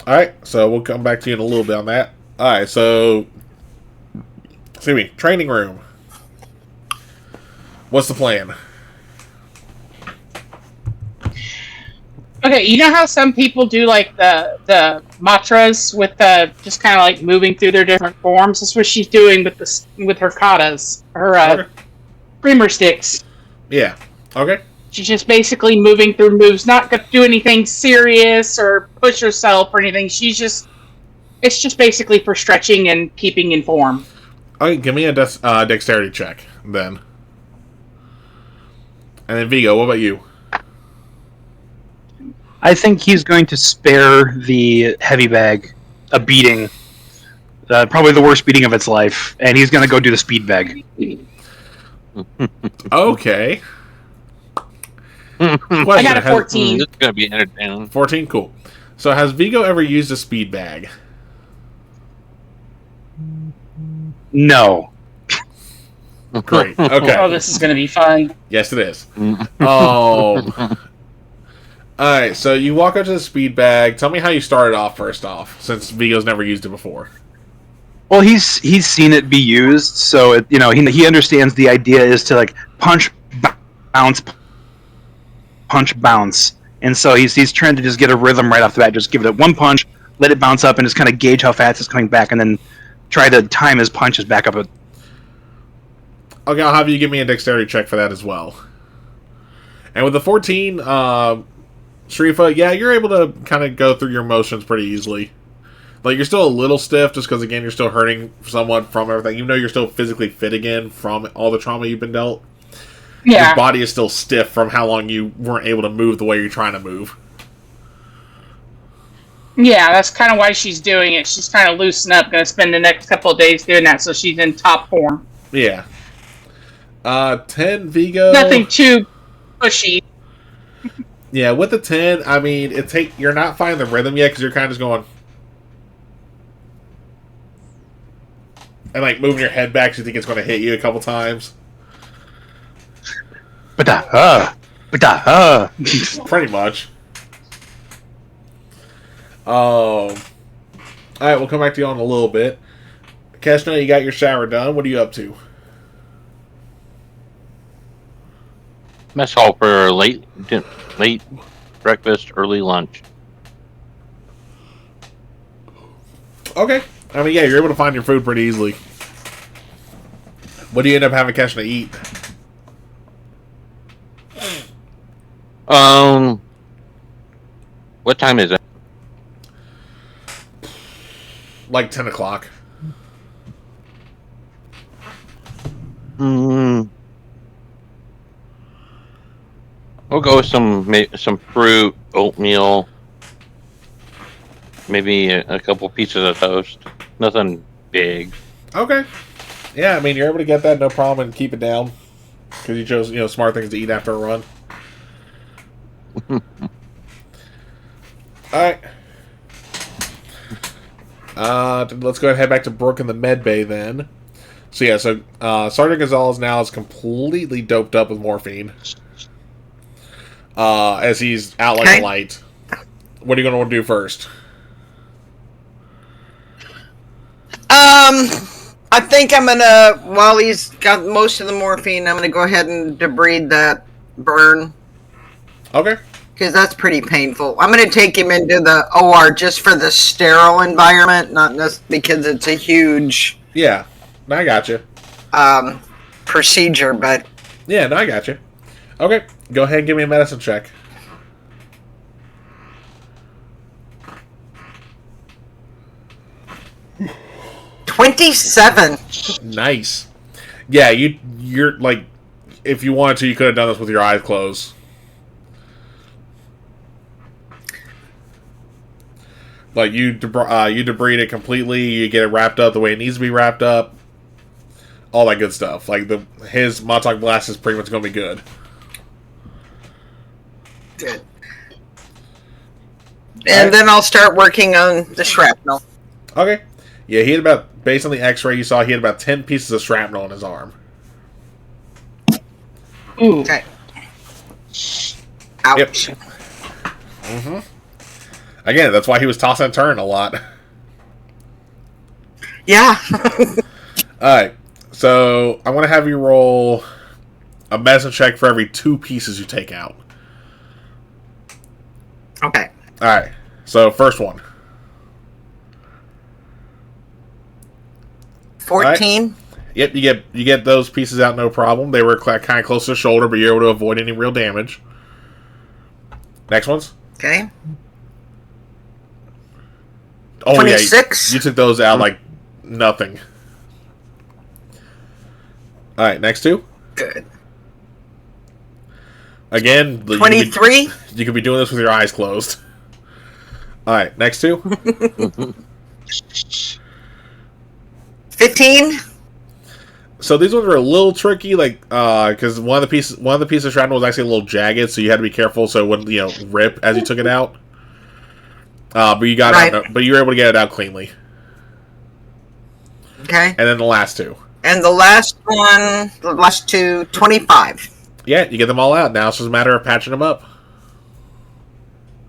Alright, so we'll come back to you in a little bit on that. Alright, so... Excuse me, training room. What's the plan? Okay, you know how some people do like the mantras with just kind of like moving through their different forms? That's what she's doing with her katas, her creamer sticks. Yeah. Okay. She's just basically moving through moves, not going to do anything serious or push herself or anything. It's just basically for stretching and keeping in form. Okay, give me a dexterity check, then. And then Vigo, what about you? I think he's going to spare the heavy bag a beating, probably the worst beating of its life, and he's going to go do the speed bag. Okay. I got a 14. This is going to be entertaining. 14, cool. So has Vigo ever used a speed bag? No. Great. Okay. Oh, this is going to be fun. Yes, it is. Alright, so you walk up to the speed bag. Tell me how you started off first off, since Vigo's never used it before. Well, he's seen it be used, so he understands the idea is to like punch, bounce, and so he's trying to just get a rhythm right off the bat. Just give it one punch, let it bounce up, and just kind of gauge how fast it's coming back, and then try to time his punches back up. Okay, I'll have you give me a dexterity check for that as well. And with the 14, Sharifa, yeah, you're able to kind of go through your motions pretty easily. Like, you're still a little stiff, just because, again, you're still hurting somewhat from everything. Even though you're still physically fit again from all the trauma you've been dealt. Yeah. Your body is still stiff from how long you weren't able to move the way you're trying to move. Yeah, that's kind of why she's doing it. She's trying to loosen up, going to spend the next couple of days doing that, so she's in top form. Yeah. 10 Vigo. Nothing too pushy. Yeah, with the 10, I mean, you're not finding the rhythm yet because you're kind of just going and like moving your head back so you think it's going to hit you a couple times. Pretty much. Alright, we'll come back to you in a little bit. Keshna, you got your shower done. What are you up to? Mess hall for late breakfast, early lunch. Okay. I mean, yeah, you're able to find your food pretty easily. What do you end up having Keshna eat? What time is it? Like 10 o'clock. We'll go with some fruit, oatmeal, maybe a couple pieces of toast. Nothing big. Okay. Yeah, I mean, you're able to get that, no problem, and keep it down. Because you chose, smart things to eat after a run. Alright. Let's go ahead and head back to Brooke in the med bay then. So yeah, Sergeant Gonzalez now is completely doped up with morphine. As he's out like a light. What are you going to want to do first? I think I'm gonna, while he's got most of the morphine, I'm gonna go ahead and debride that burn. Okay. Because that's pretty painful. I'm gonna take him into the OR just for the sterile environment, not just because it's a huge Yeah, I got you. Procedure, but Yeah, no, I got you. Okay, go ahead and give me a medicine check. $27. Nice. Yeah, you're like, if you wanted to, you could have done this with your eyes closed. Like you debride it completely. You get it wrapped up the way it needs to be wrapped up. All that good stuff. Like his Montauk Blast is pretty much going to be good. Good. And then I'll start working on the shrapnel. Okay. Yeah, he had about, based on the X-ray you saw, he had about 10 pieces of shrapnel on his arm. Ooh. Okay. Ouch. Yep. Mm-hmm. Again, that's why he was tossing and turning a lot. Yeah. Alright. So, I want to have you roll a medicine check for every 2 pieces you take out. Okay. Alright. So, first one. 14. Right. Yep, you get those pieces out, no problem. They were kind of close to the shoulder, but you're able to avoid any real damage. Next ones. Okay. Oh 26. Yeah, you took those out like nothing. All right, next 2. Good. Again, 23. You could be doing this with your eyes closed. All right, next 2. 15. So these ones were a little tricky, like because one of the pieces of shrapnel was actually a little jagged, so you had to be careful so it wouldn't rip as you took it out. But you got it out, but you were able to get it out cleanly. Okay. And then the last 2. And the last 2, 25. Yeah, you get them all out. Now it's just a matter of patching them up.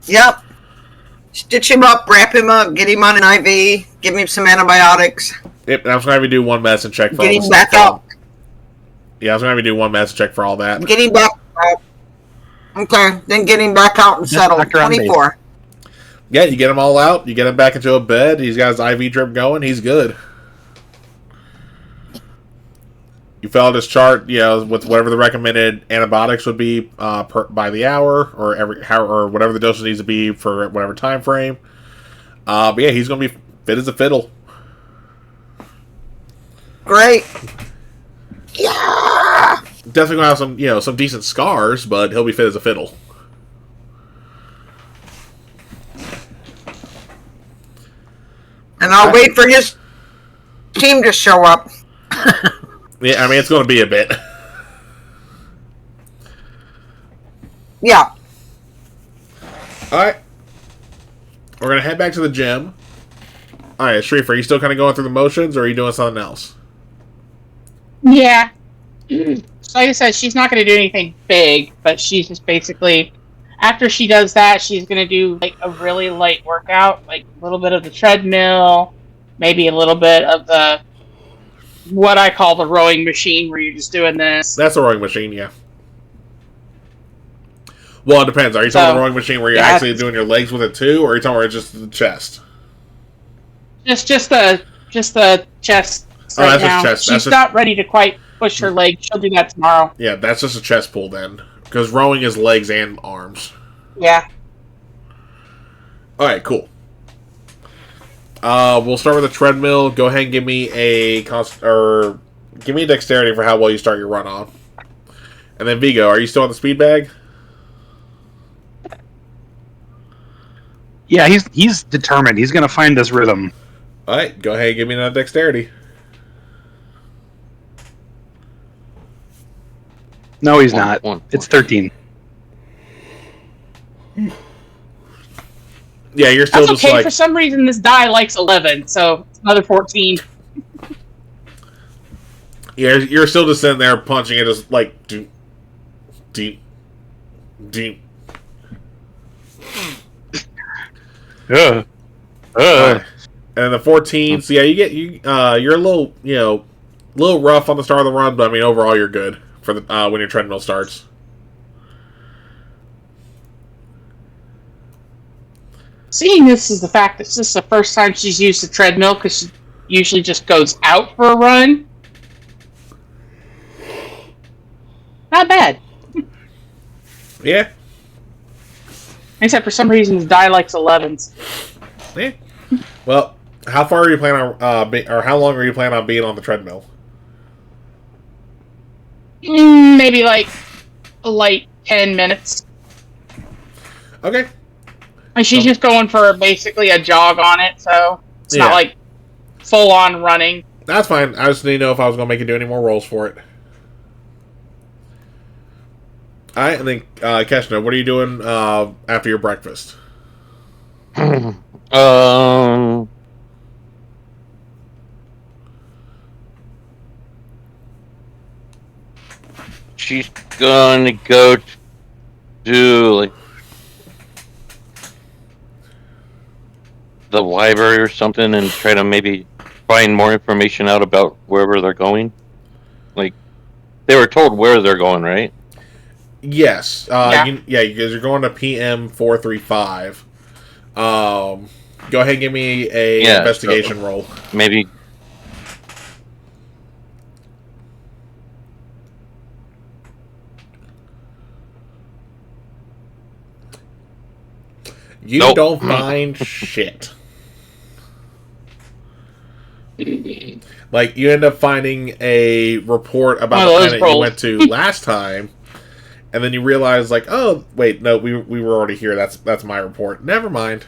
Yep. Stitch him up, wrap him up, get him on an IV, give him some antibiotics. Yep, and I was going to have you do one medicine check for get all him this back stuff. out. Yeah, I was going to have you do one medicine check for all that. Get him back out. Okay, then get him back out and settled. 24. Yeah, you get him all out. You get him back into a bed. He's got his IV drip going. He's good. You fill out his chart, with whatever the recommended antibiotics would be by the hour, or whatever the dosage needs to be for whatever time frame. But yeah, he's going to be fit as a fiddle. Great. Yeah. Definitely going to have some decent scars, but he'll be fit as a fiddle. And I'll wait for his team to show up. Yeah, I mean, it's going to be a bit. Yeah. Alright. We're going to head back to the gym. Alright, Sharif, are you still kind of going through the motions, or are you doing something else? Yeah. So like I said, she's not going to do anything big, but she's just basically, after she does that, she's going to do like a really light workout, like a little bit of the treadmill, maybe a little bit of the, what I call the rowing machine, where you're just doing this. That's a rowing machine, yeah. Well, it depends. Are you talking the rowing machine where you're actually doing your legs with it too, or are you talking about just the chest? Just the chest right now. She's not ready to quite push her leg. She'll do that tomorrow. Yeah, that's just a chest pull then, because rowing is legs and arms. Yeah. All right, cool. We'll start with the treadmill. Go ahead and give me a dexterity for how well you start your run on. And then Vigo, are you still on the speed bag? Yeah, he's determined. He's going to find this rhythm. All right, go ahead and give me another dexterity. No, he's not. One. It's 13. Yeah, you're still That's just okay. like For some reason, this die likes 11, so it's another 14. you're still just sitting there punching it, just like deep, deep, deep. Yeah. Right. And the 14. So yeah, you're a little little rough on the start of the run, but I mean overall you're good for the when your treadmill starts. Seeing this is the fact that this is the first time she's used the treadmill, because she usually just goes out for a run. Not bad. Yeah. Except for some reason, the die likes 11s. Yeah. Well, how far are you planning on or how long are you planning on being on the treadmill? Maybe like 10 minutes. Okay. And she's just going for basically a jog on it, so it's not like full on running. That's fine. I just need to know if I was going to make you do any more rolls for it. Alright, and then Keshna, what are you doing after your breakfast? She's gonna go to like the library or something and try to maybe find more information out about wherever they're going. Like they were told where they're going, right? Yes. Yeah. You guys are going to PM 435. Go ahead and give me a investigation roll. Maybe. You don't find shit. Like, you end up finding a report about the planet you went to last time, and then you realize, like, oh, wait, no, we were already here. That's my report. Never mind.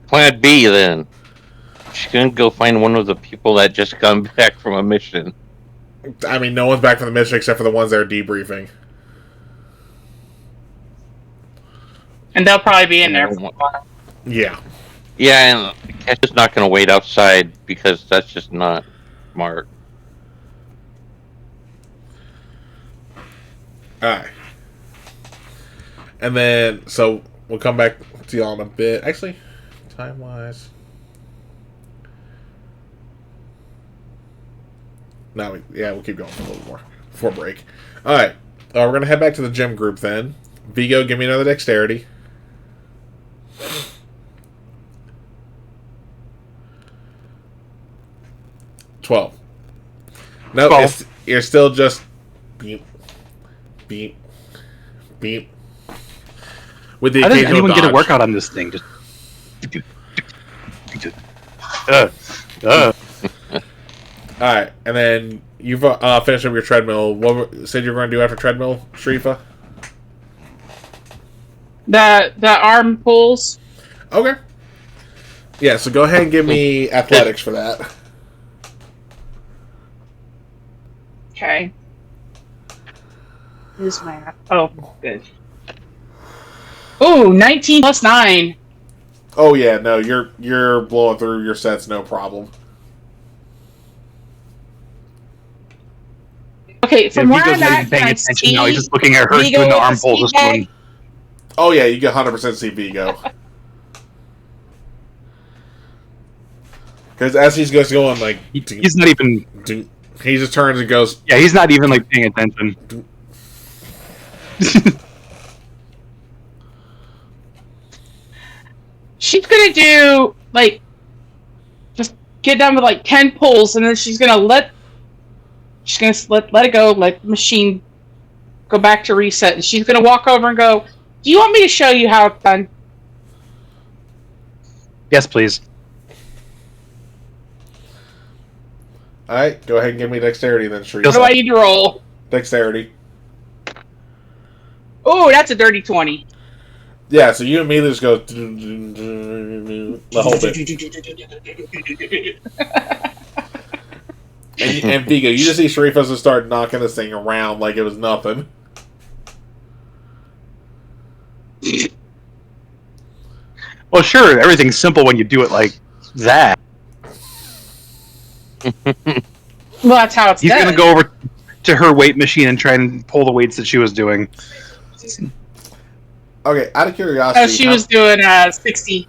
Plan B, then. She's gonna go find one of the people that just come back from a mission. I mean, no one's back from the mission except for the ones that are debriefing. And they'll probably be in there for a while. Yeah. Yeah, and Cash is not gonna wait outside because that's just not smart. Alright. And then, so, we'll come back to y'all in a bit. Actually, time-wise... No, we'll keep going for a little more before break. Alright. We're going to head back to the gym group then. Vigo, give me another dexterity. 12. No, 12. You're still just beep, beep, beep. With the How does occasional anyone get a dodge. workout on this thing? Just. Alright, and then you've finished up your treadmill. What said you were going to do after treadmill, Sharifa? The arm pulls. Okay. Yeah, so go ahead and give me athletics for that. Okay. Here's my... Oh, good. Ooh, 19 plus 9. Oh yeah, no, you're blowing through your sets, no problem. Okay, from where Vigo's I'm not at, even paying can I attention see now. He's just looking at her Vigo doing the with arm the pulls. Just speed going, bag? Oh yeah, you get 100% see Vigo. Because as he's going like, he's not even. he just turns and goes. Yeah, he's not even like paying attention. She's gonna do, like, just get down with, like, 10 pulls, and then she's gonna let it go, let the machine go back to reset, and she's gonna walk over and go, do you want me to show you how it's done? Yes, please. Alright, go ahead and give me dexterity then, Sharifa. What do I need to roll? Dexterity. Oh, that's a dirty 20. Yeah, so you immediately just go the whole bit. And Vigo, you just see Sharifa just start knocking this thing around like it was nothing. Well, sure, everything's simple when you do it like that. Well, that's how it's He's done. gonna go over to her weight machine and try and pull the weights that she was doing. Okay, out of curiosity. Oh, she was doing 60.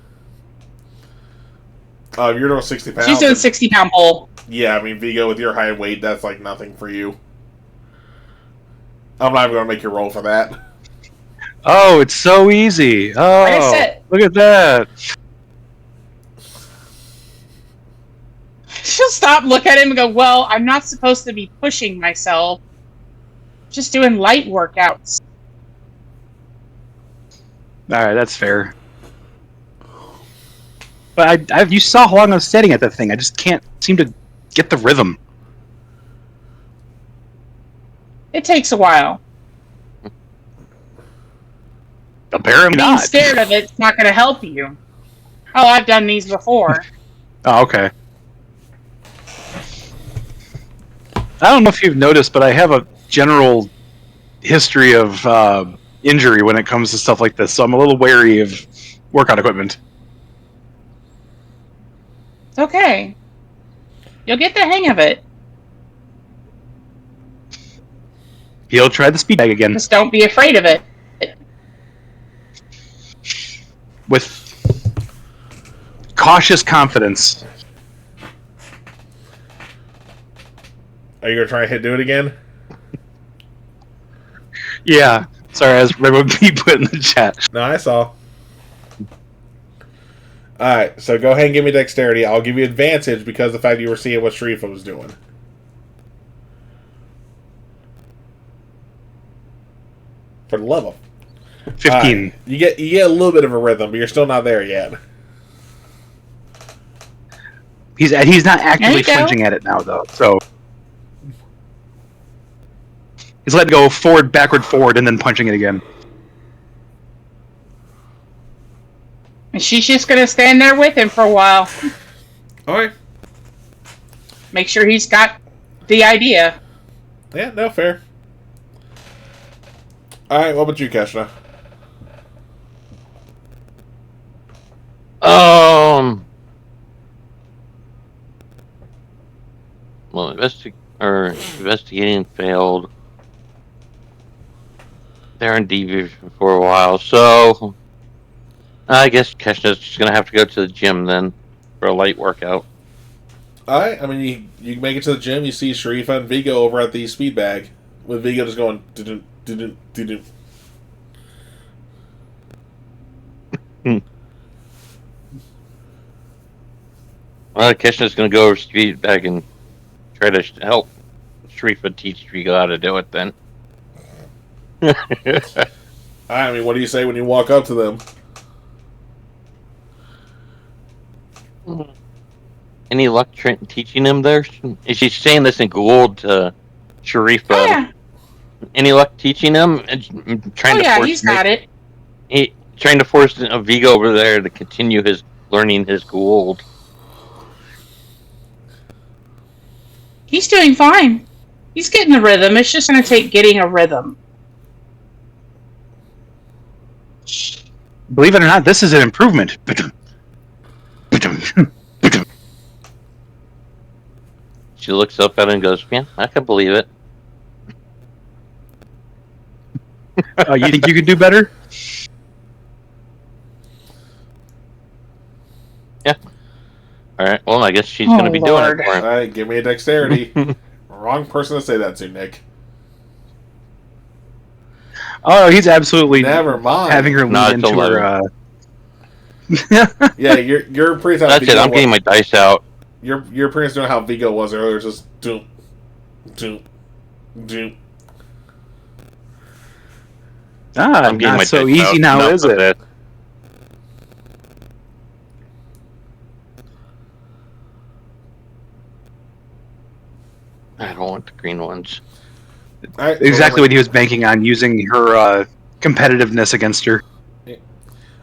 You're doing 60 pounds. She's doing 60-pound pull. Yeah, I mean, Vigo, with your high weight, that's like nothing for you. I'm not even going to make you roll for that. Oh, it's so easy. Oh, Like I said. look at that. She'll stop, look at him, and go, well, I'm not supposed to be pushing myself. Just doing light workouts. Alright, that's fair. But you saw how long I was standing at that thing. I just can't seem to get the rhythm. It takes a while. Apparently Being not. scared of it's not going to help you. Oh, I've done these before. Oh, okay. I don't know if you've noticed, but I have a general history of injury when it comes to stuff like this, so I'm a little wary of workout equipment. It's okay. You'll get the hang of it. He'll try the speed bag again Just don't be afraid of it. with cautious confidence. Are you going to try and do it again? Yeah. Sorry, as Redwood B put in the chat. No, I saw. Alright, so go ahead and give me dexterity. I'll give you advantage because of the fact you were seeing what Sharifa was doing. For the level. 15. You get a little bit of a rhythm, but you're still not there yet. He's not actively There you go. flinching at it now, though. So he's letting go forward, backward, forward, and then punching it again. And she's just going to stand there with him for a while. Alright. Make sure he's got the idea. Yeah, no, fair. Alright, what about you, Keshna? Well, investigating failed. They're in debriefing for a while, so I guess Keshna's just gonna have to go to the gym then for a light workout. Alright, I mean, you make it to the gym, you see Sharifa and Vigo over at the speed bag, with Vigo just going, do-do, do-do, do-do. Well, Keshna's gonna go over speed back and try to help Sharifa teach Vigo how to do it then. I mean, what do you say when you walk up to them? Any luck teaching him there? Is she saying this in Gould to Sharifa? Oh, yeah. Any luck teaching him? Trying Oh, to yeah, force he's got it. trying to force Vigo over there to continue his learning his Gould. He's doing fine. He's getting the rhythm. It's just going to take getting a rhythm. Believe it or not, this is an improvement. She looks up at him and goes, "Yeah, I can believe it." You think you could do better? Yeah. All right. Well, I guess she's going to be Lord. doing it for him. Alright, give me a dexterity. Wrong person to say that to, Nick. Oh, he's absolutely Never mind. having her lean No, it's into her. 11. Yeah, you're pretty much That's it. I'm getting my dice out. You're pretty much doing how Vigo was earlier, just doom, doom, doom. I'm getting my Not so dice easy out. now, Enough is of it? I don't want the green ones. Alright, so Exactly what he was banking on, using her competitiveness against her.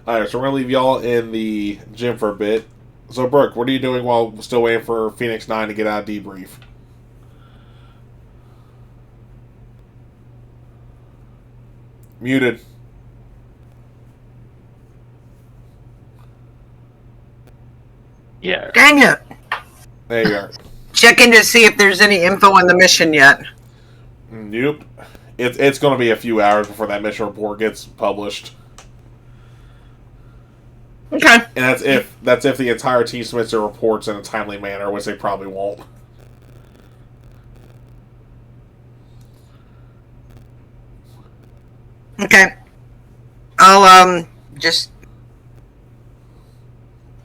Alright, so we're gonna leave y'all in the gym for a bit. So, Brooke, what are you doing while still waiting for Phoenix 9 to get out of debrief? Muted. Yeah. Dang it. There you are. Checking to see if there's any info on the mission yet. Nope. It's going to be a few hours before that mission report gets published. Okay. And that's if the entire team submits their reports in a timely manner, which they probably won't. Okay. I'll just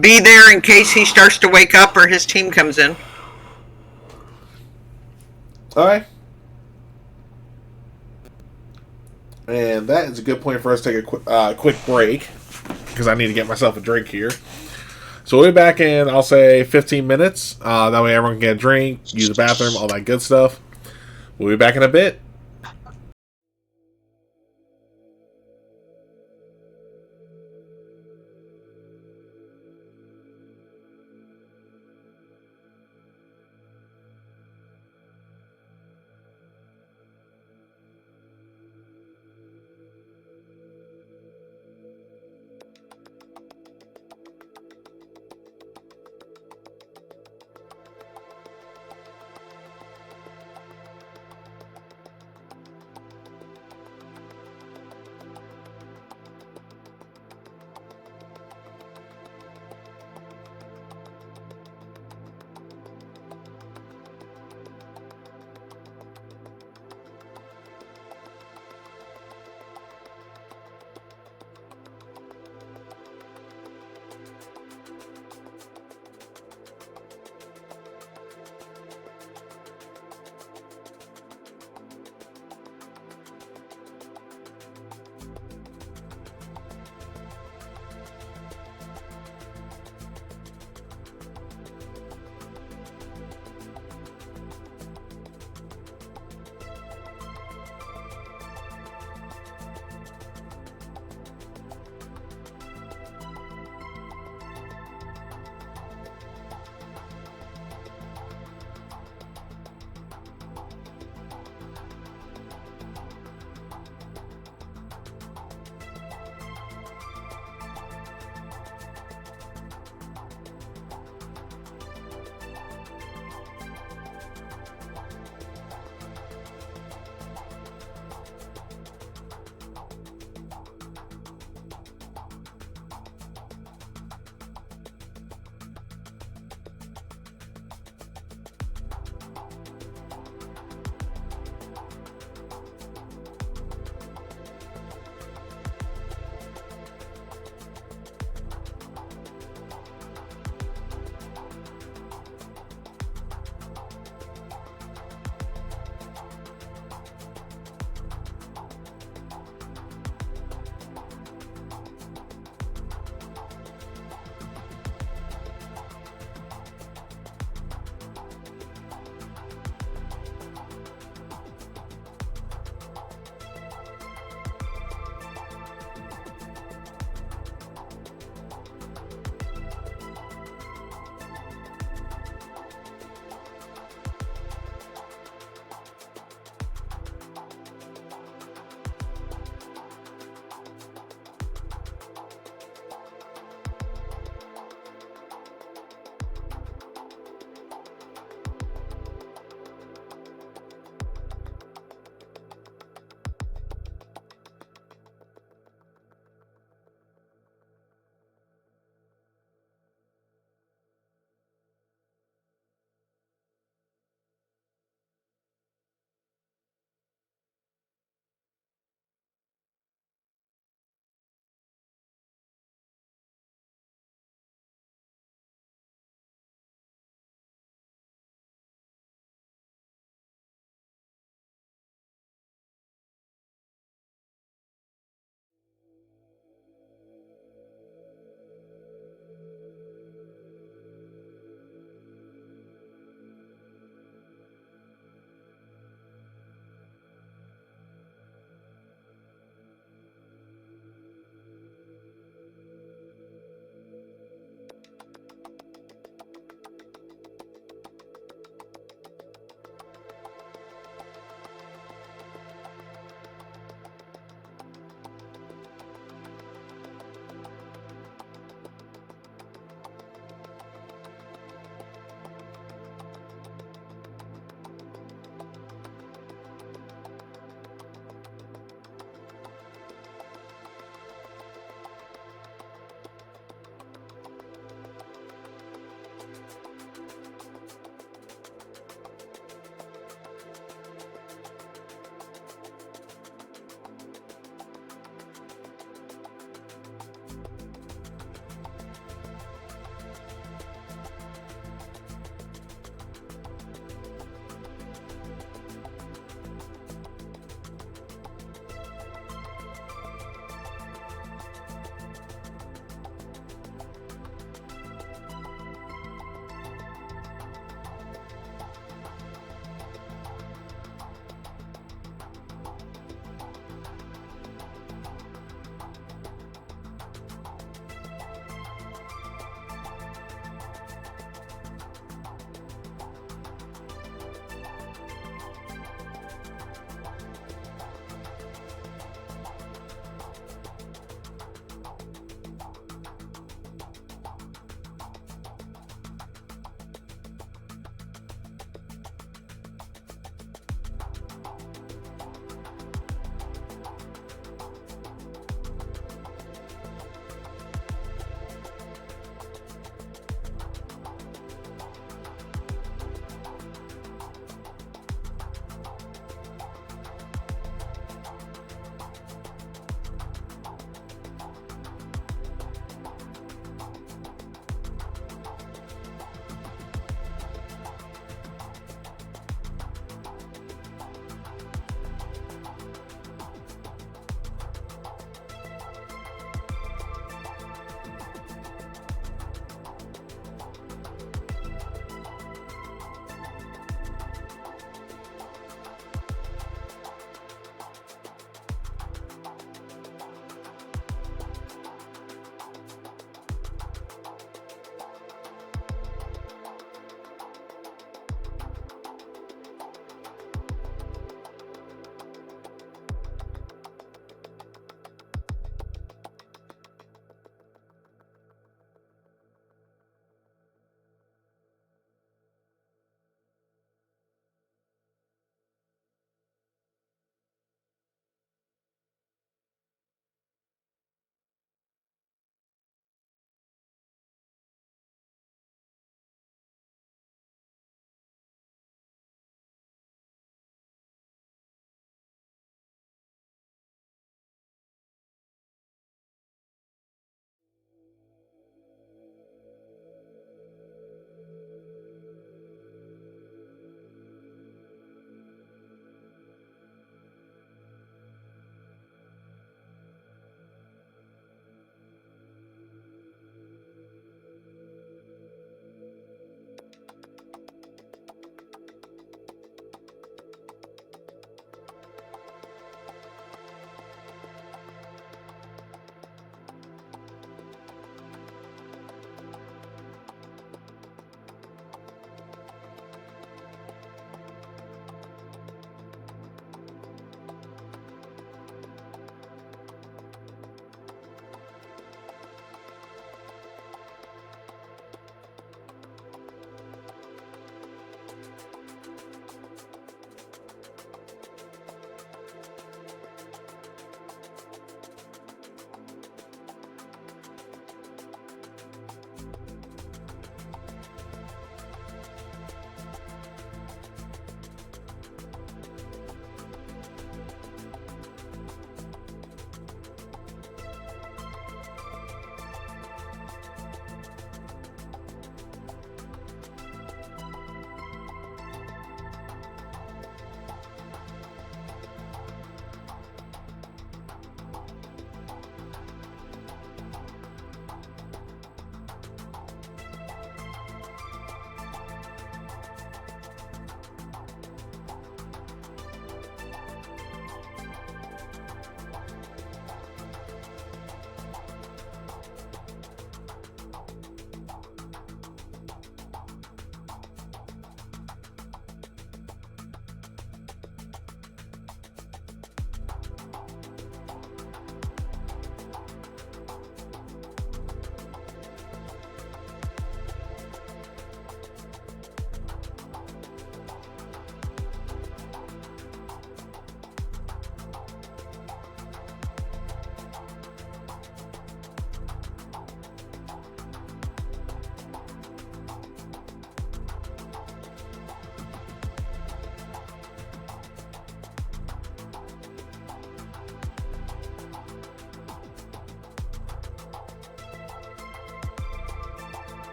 be there in case he starts to wake up or his team comes in. Alright. And that is a good point for us to take a quick break, because I need to get myself a drink here. So we'll be back in, I'll say, 15 minutes. That way everyone can get a drink, use the bathroom, all that good stuff. We'll be back in a bit.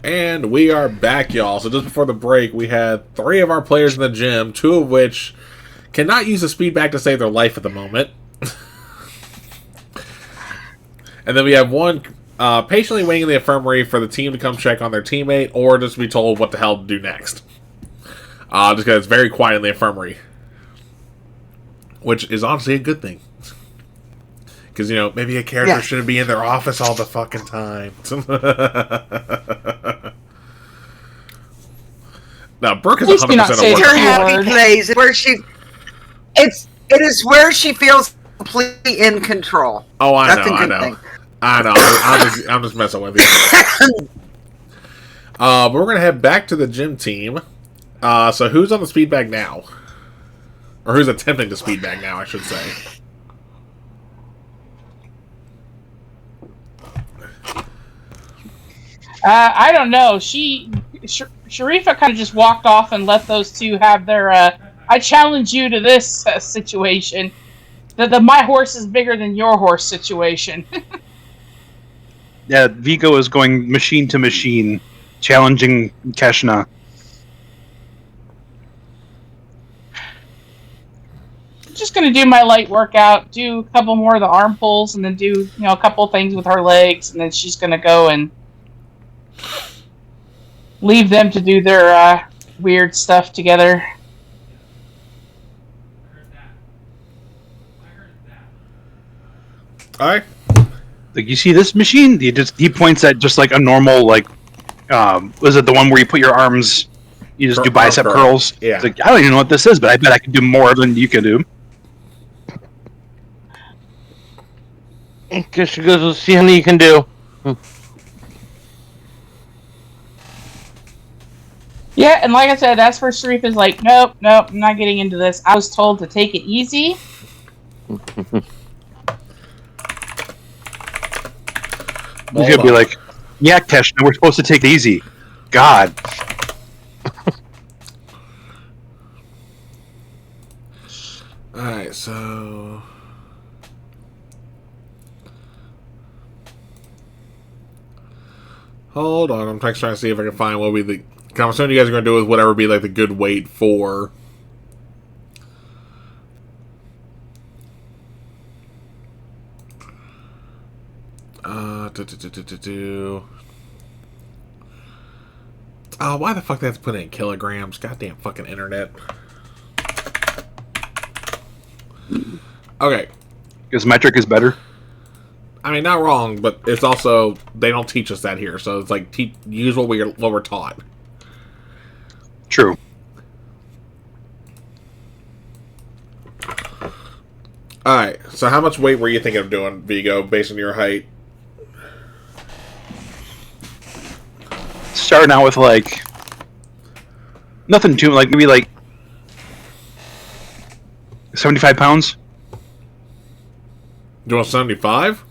And we are back, y'all. So just before the break, we had 3 of our players in the gym, 2 of which cannot use a speed back to save their life at the moment. And then we have 1 patiently waiting in the infirmary for the team to come check on their teammate or just be told what the hell to do next. Just because it's very quiet in the infirmary. Which is honestly a good thing. Because, maybe a character shouldn't be in their office all the fucking time. Now, Brooke is 100% a It's her workaholic. happy place. It is where she feels completely in control. Oh, I That's a good know. thing. I know. I'm just messing with you. But we're going to head back to the gym team. So who's on the speed bag now? Or who's attempting to speed bag now, I should say. I don't know. Sharifa kind of just walked off and let those 2 have their. I challenge you to this situation. The my horse is bigger than your horse situation. Yeah, Vigo is going machine to machine, challenging Keshna. Just gonna do my light workout, do a couple more of the arm pulls, and then do a couple things with her legs, and then she's gonna go and leave them to do their weird stuff together. Alright. Like, you see this machine? He points at just like a normal, like, was it the one where you put your arms, you just do bicep curls? Yeah. It's like, I don't even know what this is, but I bet I can do more than you can do. Guess she goes, let's see how many you can do. Yeah, and like I said, that's where Sharif is like, nope, I'm not getting into this. I was told to take it easy. He's gonna be like, yeah, Keshna, we're supposed to take it easy. God. Alright, so... Hold on, I'm trying to see if I can find what would be the... I'm assuming you guys are going to do is whatever be like the good weight for... Oh, why the fuck they have to put it in kilograms? Goddamn fucking internet. Okay. Because metric is better. I mean, not wrong, but it's also... They don't teach us that here, so it's like, use what we're taught. True. Alright, so how much weight were you thinking of doing, Vigo, based on your height? Starting out with, like, nothing too, like, maybe, like, 75 pounds? You want 75?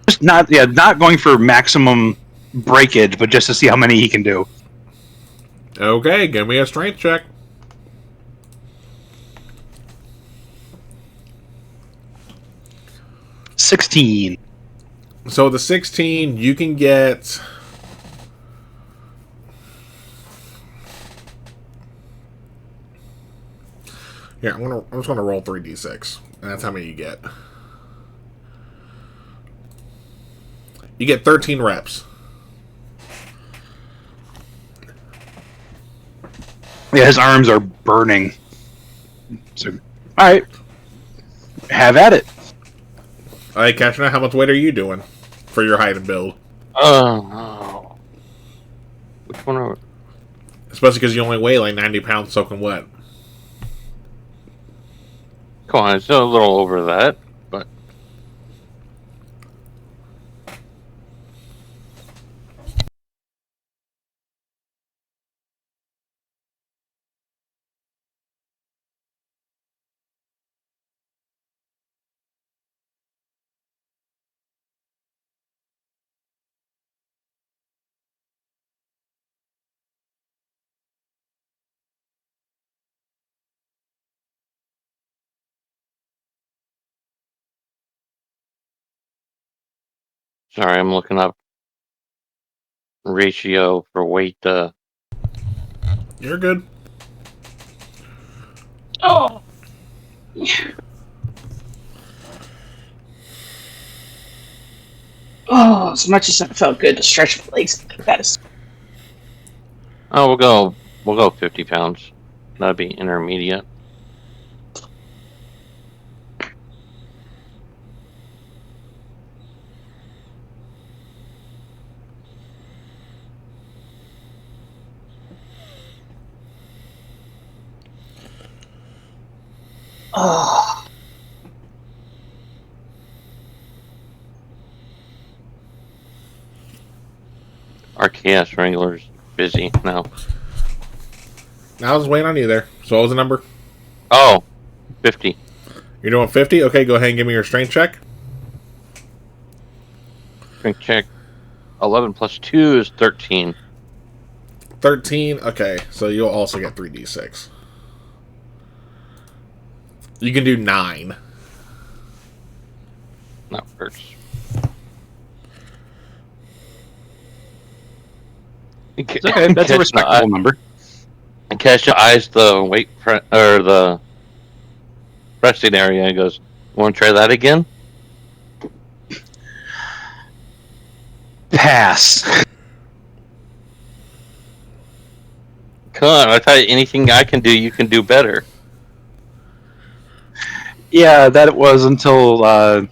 Just not going for maximum breakage, but just to see how many he can do. Okay, give me a strength check. $16. So the 16, you can get... Here, I'm just gonna roll 3d6, and that's how many you get. You get 13 reps. Yeah, his arms are burning. So, alright. Have at it. Alright, Kashna, how much weight are you doing for your height and build? Which one are... Especially because you only weigh like 90 pounds soaking wet. Come on, it's a little over that, but... Sorry, I'm looking up ratio for weight. You're good. Oh. Oh, as much as it felt good to stretch my legs, that is. Oh, we'll go 50 pounds. That'd be intermediate. Oh. Our Chaos Wrangler's busy now. I was waiting on you there. So what was the number? Oh, 50. You're doing 50? Okay, go ahead and give me your strength check. Strength check. 11 plus 2 is 13. 13. Okay, so you'll also get 3d6. You can do 9. That hurts. It's okay. That's a respectable number. Cash eyes the weight or the resting area and goes, "Want to try that again?" Pass. Come on, I thought anything I can do, you can do better. Yeah, that it was until I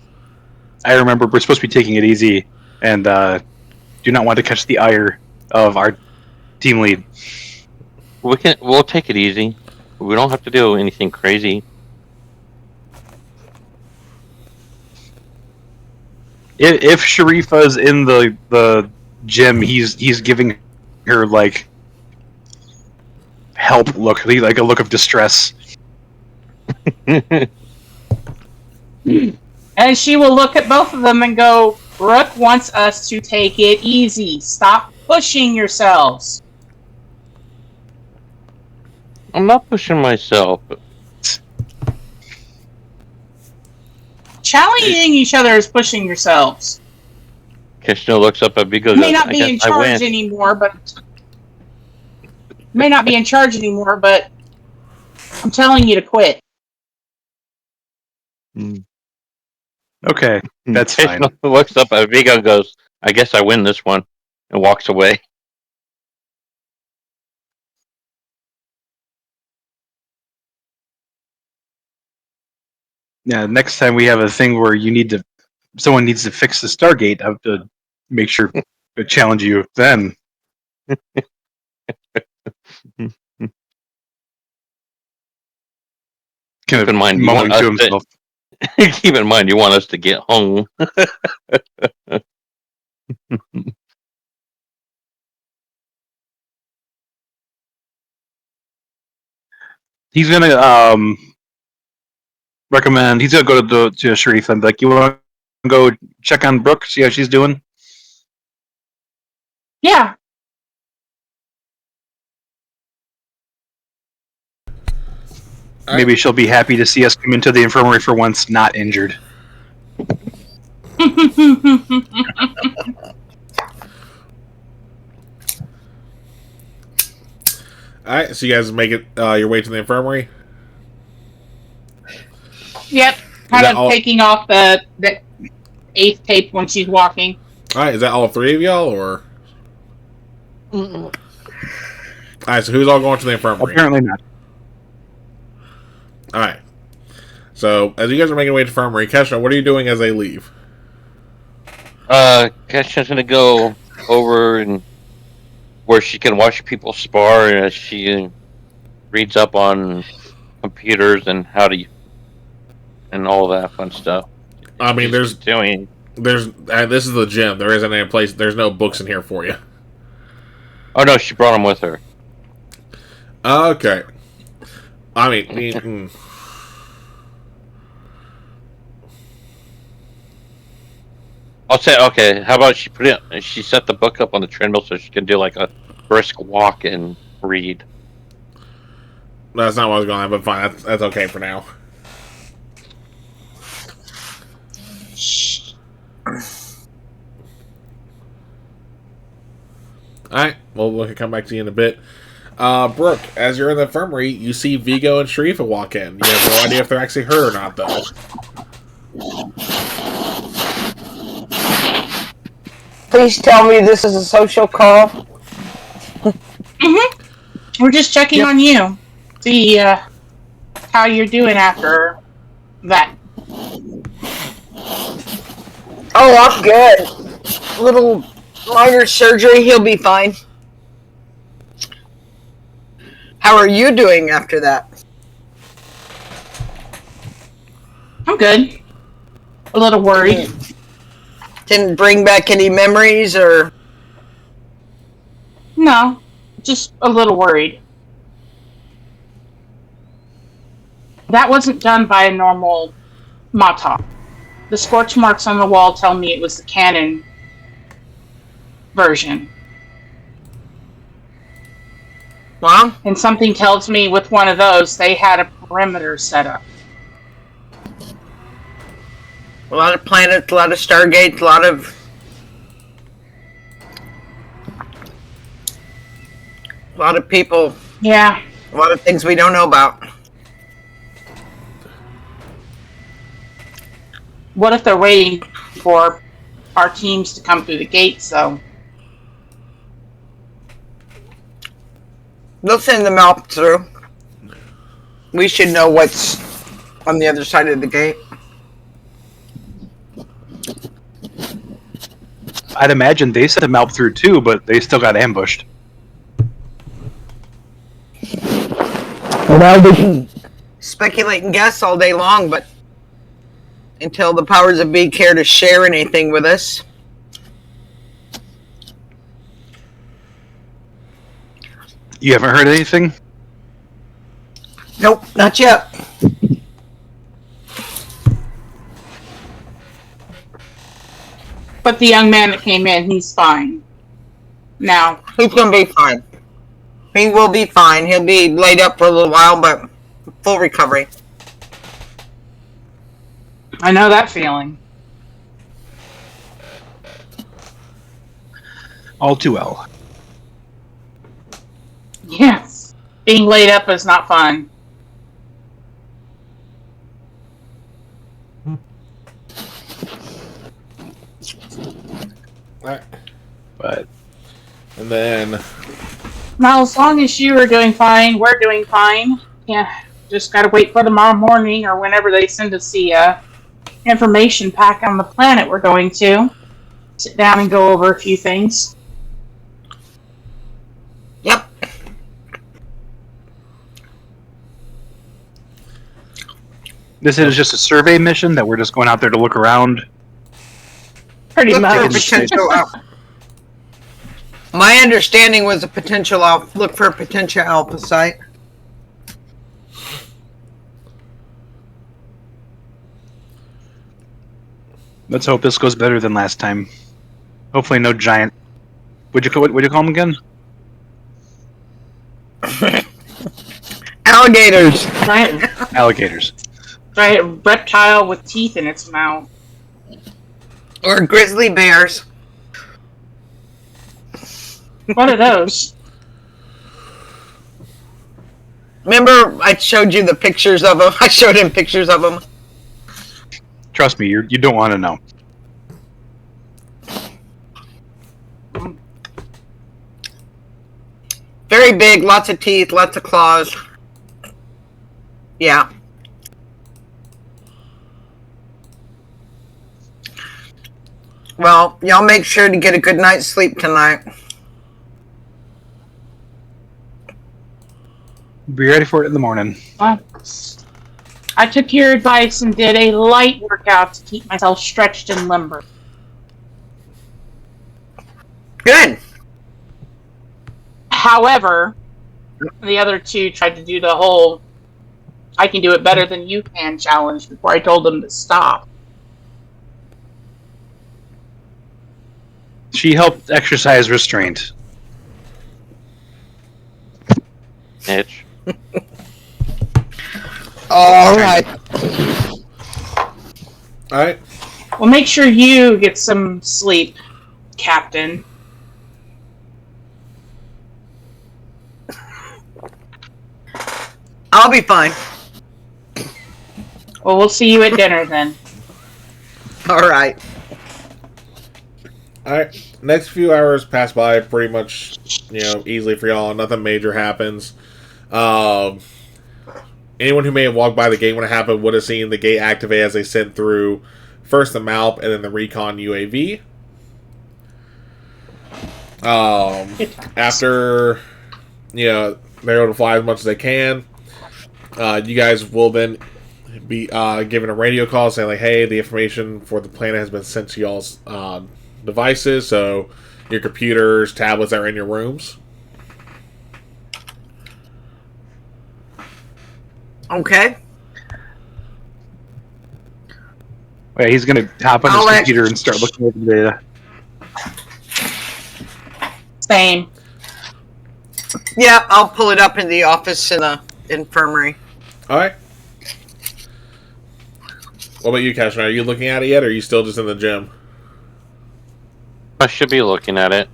remember we're supposed to be taking it easy and do not want to catch the ire of our team lead. We'll take it easy. We don't have to do anything crazy. If Sharifa's in the gym, he's giving her like help look, like a look of distress. And she will look at both of them and go, Brooke wants us to take it easy. Stop pushing yourselves. I'm not pushing myself. Challenging each other is pushing yourselves. Kishno looks up at Bigo. You may not be in charge anymore, but I'm telling you to quit. Okay, that's fine. Kishno looks up at Bigo and goes, "I guess I win this one," and walks away. Yeah, next time we have a thing where someone needs to fix the Stargate, I have to make sure to challenge you then. Keep in mind, you want us to, keep in mind, you want us to get home. He's gonna recommend. He's gonna go to Sharif and be like, "You want to go check on Brooke, see how she's doing?" Yeah. Maybe she'll be happy to see us come into the infirmary for once, not injured. Alright, so you guys make it your way to the infirmary? Yep. Kind of taking off the 8th tape when she's walking. Alright, is that all 3 of y'all, or? Alright, so who's all going to the infirmary? Apparently not. Alright. So, as you guys are making your way to the infirmary, Keshna, what are you doing as they leave? Keshna's gonna go over and where she can watch people spar as she reads up on computers and and all that fun stuff. I mean, this is the gym. There isn't any place. There's no books in here for you. Oh no, she brought them with her. Okay. I mean, I'll say, okay, how about she set the book up on the treadmill so she can do like a brisk walk and read. That's not what I was going on, but fine. That's okay for now. Alright, well, we can come back to you in a bit. Brooke, as you're in the infirmary, you see Vigo and Sharifa walk in. You have no idea if they're actually her or not, though. Please tell me this is a social call. Mm-hmm. We're just checking on you. See how you're doing after that. Oh, I'm good. Little minor surgery, he'll be fine. How are you doing after that? I'm good. A little worried. Didn't bring back any memories or... No, just a little worried. That wasn't done by a normal Mata. The scorch marks on the wall tell me it was the canon version. Well, And something tells me with one of those, they had a perimeter set up. a lot of planets, a lot of Stargates, a lot of people, Yeah. a lot of things we don't know about. What if they're waiting for our teams to come through the gates, though? They'll send them out through. We should know what's on the other side of the gate. I'd imagine they sent them out through too, but they still got ambushed. Well, we can speculate and guess all day long, but until the powers that be care to share anything with us. You haven't heard anything? Nope, not yet. But the young man that came in, he's fine. Now, He's gonna be fine. He will be fine. He'll be laid up for a little while, but full recovery. I know that feeling. All too well. Yes. Being laid up is not fun. Alright. But And then... Now, as long as you are doing fine, we're doing fine. Yeah, just gotta wait for tomorrow morning or whenever they send us the information pack on the planet we're going to. Sit down and go over a few things. Yep. this is just a survey mission that we're just going out there to look around. Pretty Look for much. potential alpha. My understanding was a potential alpha. Look for a potential alpha site. Let's hope this goes better than last time. Hopefully, no giant. What'd you call them again? Alligators. Alligators. Giant reptile with teeth in its mouth. Or grizzly bears. What are those? Remember, I showed you the pictures of them. I showed him pictures of them. Trust me, you don't want to know. Very big, lots of teeth, lots of claws. Yeah. Well, y'all make sure to get a good night's sleep tonight. Be ready for it in the morning. I took your advice and did a light workout to keep myself stretched and limber. Good. However, the other two tried to do the whole I can do it better than you can challenge before I told them to stop. She helped exercise restraint. Mitch. All right. Alright. Well, make sure you get some sleep, Captain. I'll be fine. Well, we'll see you at dinner then. All right. Alright, next few hours pass by pretty much, easily for y'all. Nothing major happens. Anyone who may have walked by the gate when it happened would have seen the gate activate as they sent through first the MALP and then the recon UAV. After, they're able to fly as much as they can, you guys will then be given a radio call saying, like, hey, the information for the planet has been sent to y'all's devices, so your computers, tablets are in your rooms. Okay. Okay, he's gonna hop on his computer and start looking at the data. Same. Yeah, I'll pull it up in the office in the infirmary. Alright. What about you, Cashman? Are you looking at it yet, or are you still just in the gym? I should be looking at it.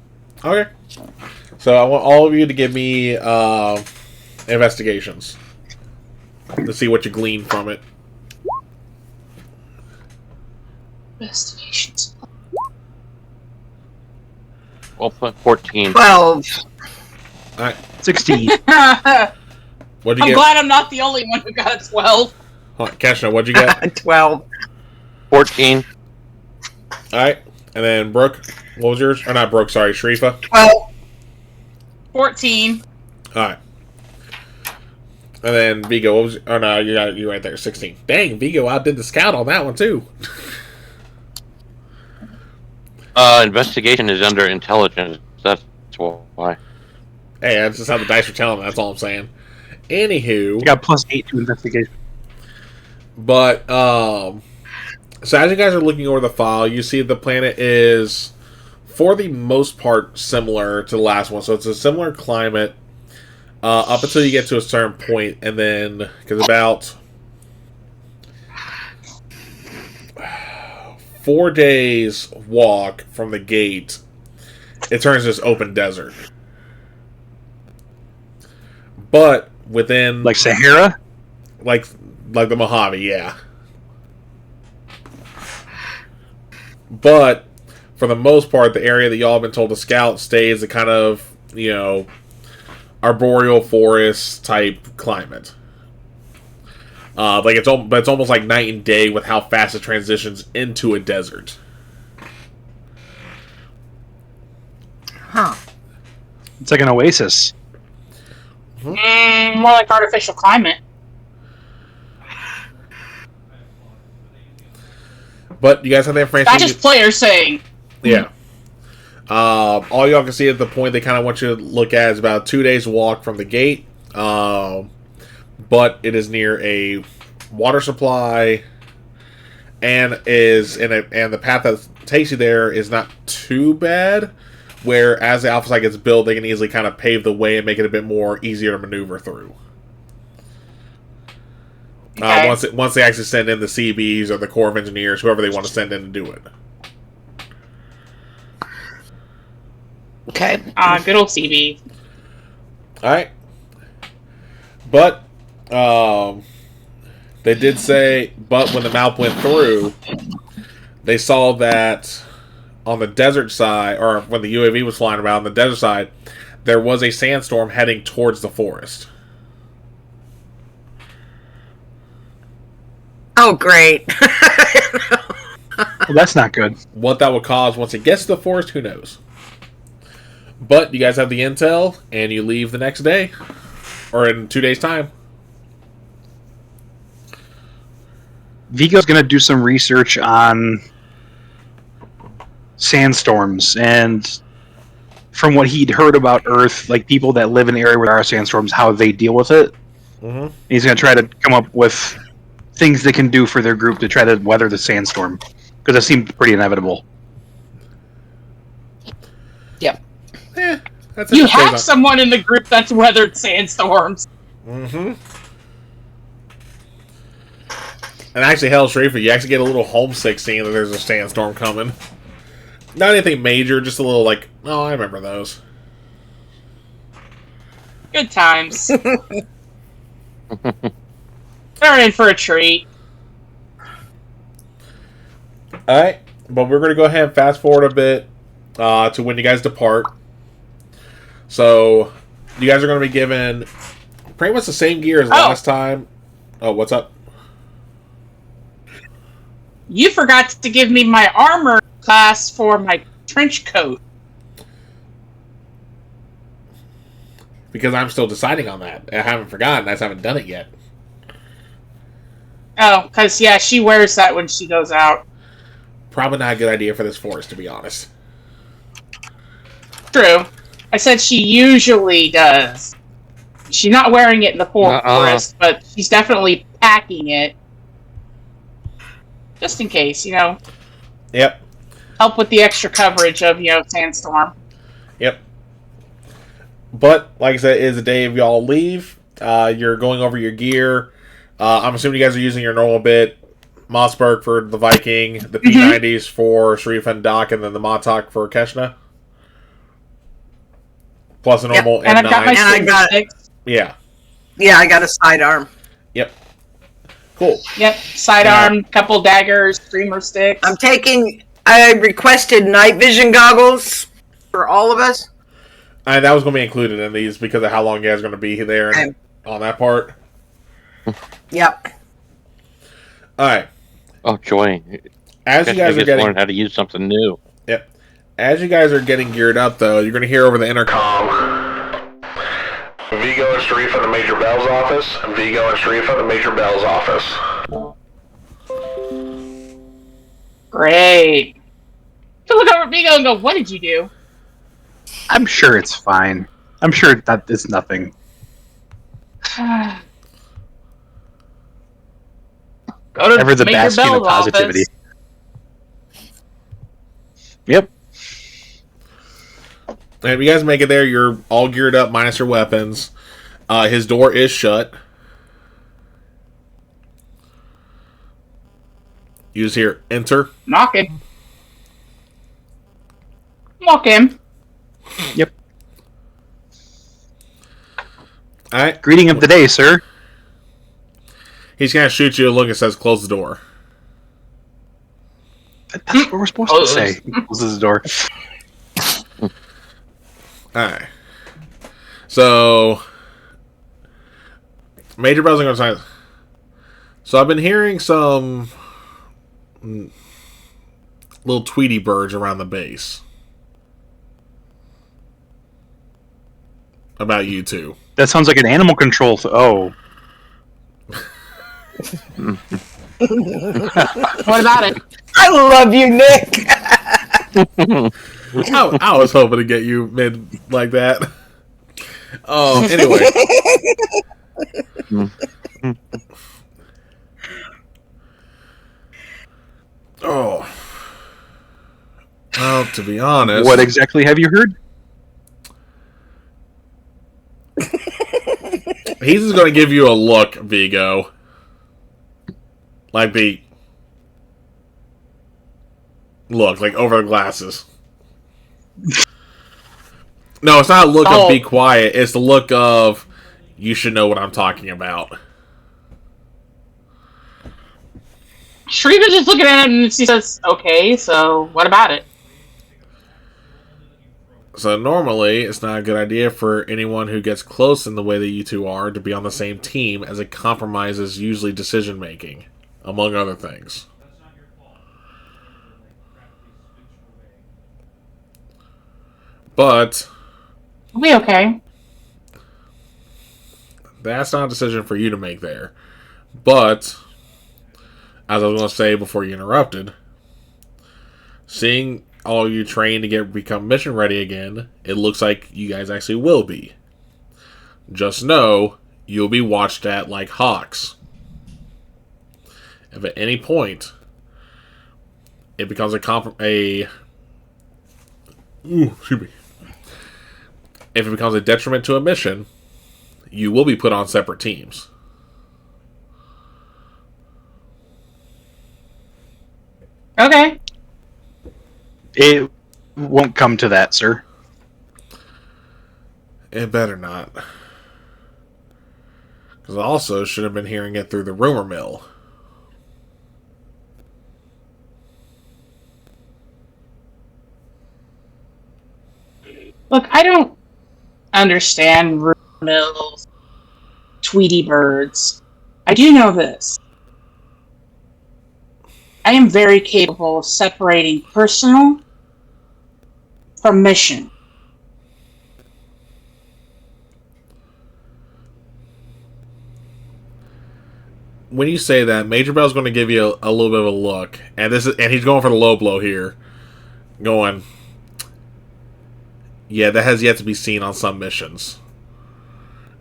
Okay. So I want all of you to give me investigations to see what you glean from it. Investigations. We'll put 14. 12. Alright. 16. What'd you I'm get? glad I'm not the only one who got a 12. Cashman, what'd you get? 12. 14. Alright. And then Brooke, what was yours? Or not Brooke, sorry, Sharifa. 12. 14. Alright. And then Vigo, what was? Oh no, you got you right there, 16. Dang, Vigo outdid the scout on that one too. Investigation is under intelligence. That's why. Hey, that's just how the dice are telling me. That's all I'm saying. Anywho, You got +8 to investigation. but so as you guys are looking over the file, you see the planet is, for the most part, similar to the last one. So it's a similar climate up until you get to a certain point, and then because about 4 days walk from the gate, it turns this open desert. But within Like Sahara? like the Mojave, yeah. But for the most part, the area that y'all have been told to scout stays a kind of, arboreal forest type climate. But it's almost like night and day with how fast it transitions into a desert. Huh. It's like an oasis. More like artificial climate. But you guys have the information. That's just players saying. Yeah. All y'all can see at the point they kind of want you to look at is about 2 days walk from the gate. But it is near a water supply, and and the path that takes you there is not too bad. Where as the Alpha site gets built, they can easily kind of pave the way and make it a bit more easier to maneuver through. Okay. Once they actually send in the CBs or the Corps of Engineers, whoever they want to send in to do it. Okay. Good old CB. Alright. But, they did say, but when the MALP went through, they saw that on the desert side, or when the UAV was flying around on the desert side, there was a sandstorm heading towards the forest. Oh, great. Well, that's not good. What that would cause once it gets to the forest, who knows? But you guys have the intel, and you leave the next day. Or in 2 days' time. Vigo's going to do some research on sandstorms, and from what he'd heard about Earth, like people that live in the area where there are sandstorms, how they deal with it. Mm-hmm. He's going to try to come up with things they can do for their group to try to weather the sandstorm, because it seemed pretty inevitable. Yep. That's You have someone in the group that's weathered sandstorms. Mm-hmm. And actually, hell, Sharifa, you actually get a little homesick seeing that there's a sandstorm coming. Not anything major, just a little like, oh, I remember those. Good times. They're in for a treat. Alright, but we're going to go ahead and fast forward a bit to when you guys depart. So, you guys are going to be given pretty much the same gear as last time. Oh, what's up? You forgot to give me my armor class for my trench coat. Because I'm still deciding on that. I haven't forgotten. I just haven't done it yet. Oh, because, yeah, she wears that when she goes out. Probably not a good idea for this forest, to be honest. True. I said she usually does. She's not wearing it in the forest, but she's definitely packing it. Just in case, Yep. Help with the extra coverage of, sandstorm. Yep. But, like I said, it is the day of y'all leave. You're going over your gear. I'm assuming you guys are using your normal bit. Mossberg for the Viking, the P90s for Sharif and Doc, and then the Montauk for Keshna. Plus a normal and I've got my And sticks. Yeah. Yeah, I got a sidearm. Yep. Cool. Yep, sidearm, couple daggers, streamer sticks. I requested night vision goggles for all of us. And that was going to be included in these because of how long you guys are going to be there and on that part. Yep. All right. Oh, joy. As you guys are getting... learn how to use something new. Yep. As you guys are getting geared up, though, you're going to hear over the intercom. Vigo and Sharif at the Major Bell's office. Vigo and Sharif at the Major Bell's office. Great. You look over at Vigo and go, what did you do? I'm sure it's fine. I'm sure that it's nothing. Go to Ever the Major bastion of Bell's positivity. office. Yep. And if you guys make it there, you're all geared up minus your weapons. His door is shut. You just hear, enter. Knocking. Walk in. Yep. Alright. Greeting of the day, sir. He's going to shoot you a look and says, close the door. That's what we're supposed to say. Closes the door. Alright. So, Major Bell's going to sign. So I've been hearing some little Tweety birds around the base about you two. That sounds like an animal control. What about it? I love you, Nick. I was hoping to get you mid like that. Oh, anyway. Oh. Well, to be honest. What exactly have you heard? He's just going to give you a look, Vigo. Like the look, like over the glasses. No, it's not a look of be quiet. It's the look of you should know what I'm talking about. Shriever's just looking at him and she says, okay, so what about it? So normally, it's not a good idea for anyone who gets close in the way that you two are to be on the same team, as it compromises usually decision making, among other things. But We okay? that's not a decision for you to make there. But, as I was going to say before you interrupted, seeing all you train to become mission ready again, it looks like you guys actually will be. Just know, you'll be watched at like hawks. If at any point it becomes if it becomes a detriment to a mission, you will be put on separate teams. Okay. It won't come to that, sir. It better not. Because also should have been hearing it through the rumor mill. Look, I don't understand rumor mills, Tweety birds. I do know this. I am very capable of separating personal from mission. When you say that, Major Bell's going to give you a little bit of a look, and he's going for the low blow here, going, yeah, that has yet to be seen on some missions,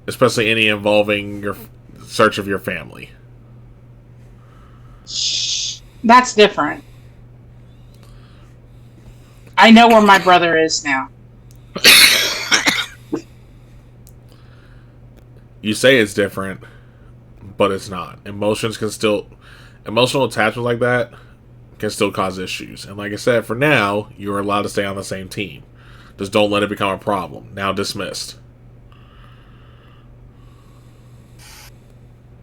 especially any involving your search of your family. That's different. I know where my brother is now. You say it's different, but it's not. Emotional attachments like that can still cause issues. And like I said, for now, you are allowed to stay on the same team. Just don't let it become a problem. Now dismissed.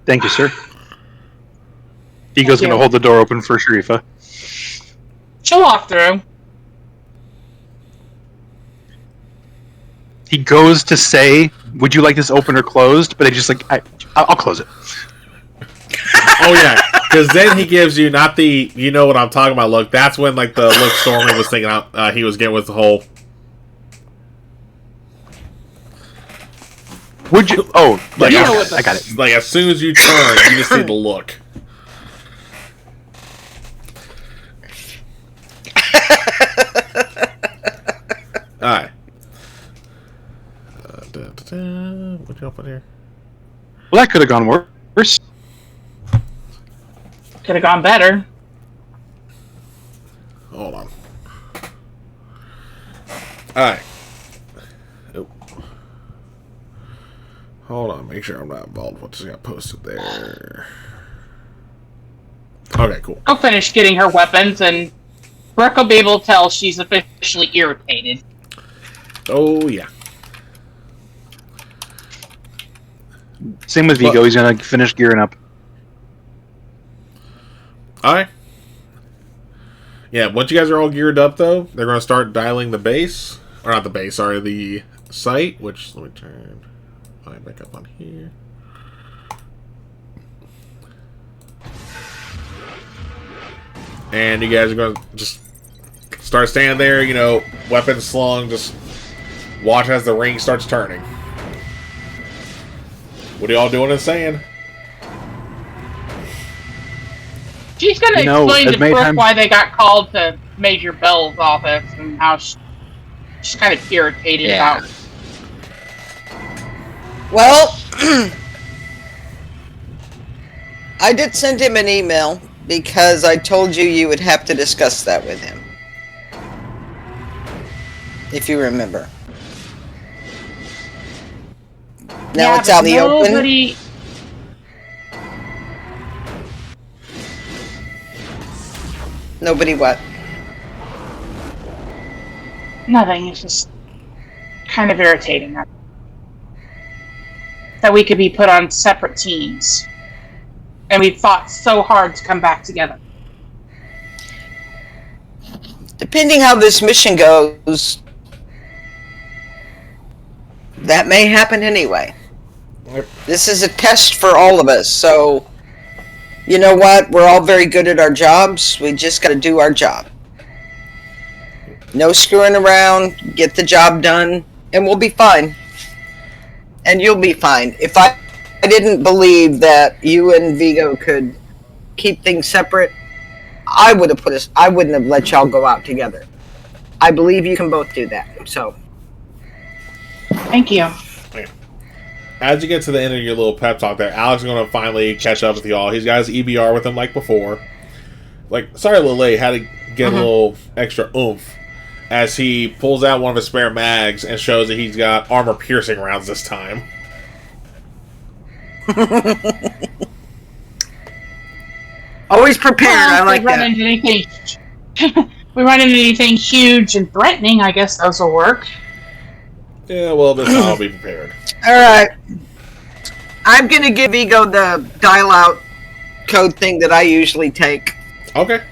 Thank you, sir. Ego's going to hold the door open for Sharifa. She'll walk through. He goes to say, would you like this open or closed? But they just like, I'll close it. Oh, yeah. Because then he gives you not the, you know what I'm talking about look. That's when, like, the look Stormy was thinking he was getting with the whole... Would you... Oh, like, You know what I got it. Like, as soon as you turn, you just see the look. Alright. What you up in here? Well, that could have gone worse. Could have gone better. Hold on. Alright. Oh. Hold on, make sure I'm not involved with what just got posted there. Okay, cool. I'll finish getting her weapons, and Brooke will be able to tell she's officially irritated. Oh, yeah. Same with Vigo. He's going to finish gearing up. Alright. Yeah, once you guys are all geared up, though, they're going to start dialing the base. Or not the base, sorry, the site. Which, let me turn mine back up on here. And you guys are going to just start standing there, you know, weapons slung, just watch as the ring starts turning. What are y'all doing and saying? She's going to explain to Brooke why they got called to Major Bell's office and how she's kind of irritated about it. Well, I did send him an email because I told you would have to discuss that with him. If you remember. Now it's out in the open. Nobody what? Nothing. It's just kind of irritating that we could be put on separate teams. And we fought so hard to come back together. Depending how this mission goes, that may happen anyway. Yep. This is a test for all of us, so you know what? We're all very good at our jobs. We just got to do our job. No screwing around. Get the job done, and we'll be fine. And you'll be fine. If I didn't believe that you and Vigo could keep things separate, I wouldn't have let y'all go out together. I believe you can both do that. So, thank you. As you get to the end of your little pep talk there, Alex is going to finally catch up with y'all. He's got his EBR with him like before. Like, sorry, Lele had to get a little extra oomph as he pulls out one of his spare mags and shows that he's got armor-piercing rounds this time. Always prepared. I like that. We run into anything huge and threatening, I guess those will work. Yeah, well, this time I'll be prepared. All right. I'm going to give Vigo the dial-out code thing that I usually take. Okay.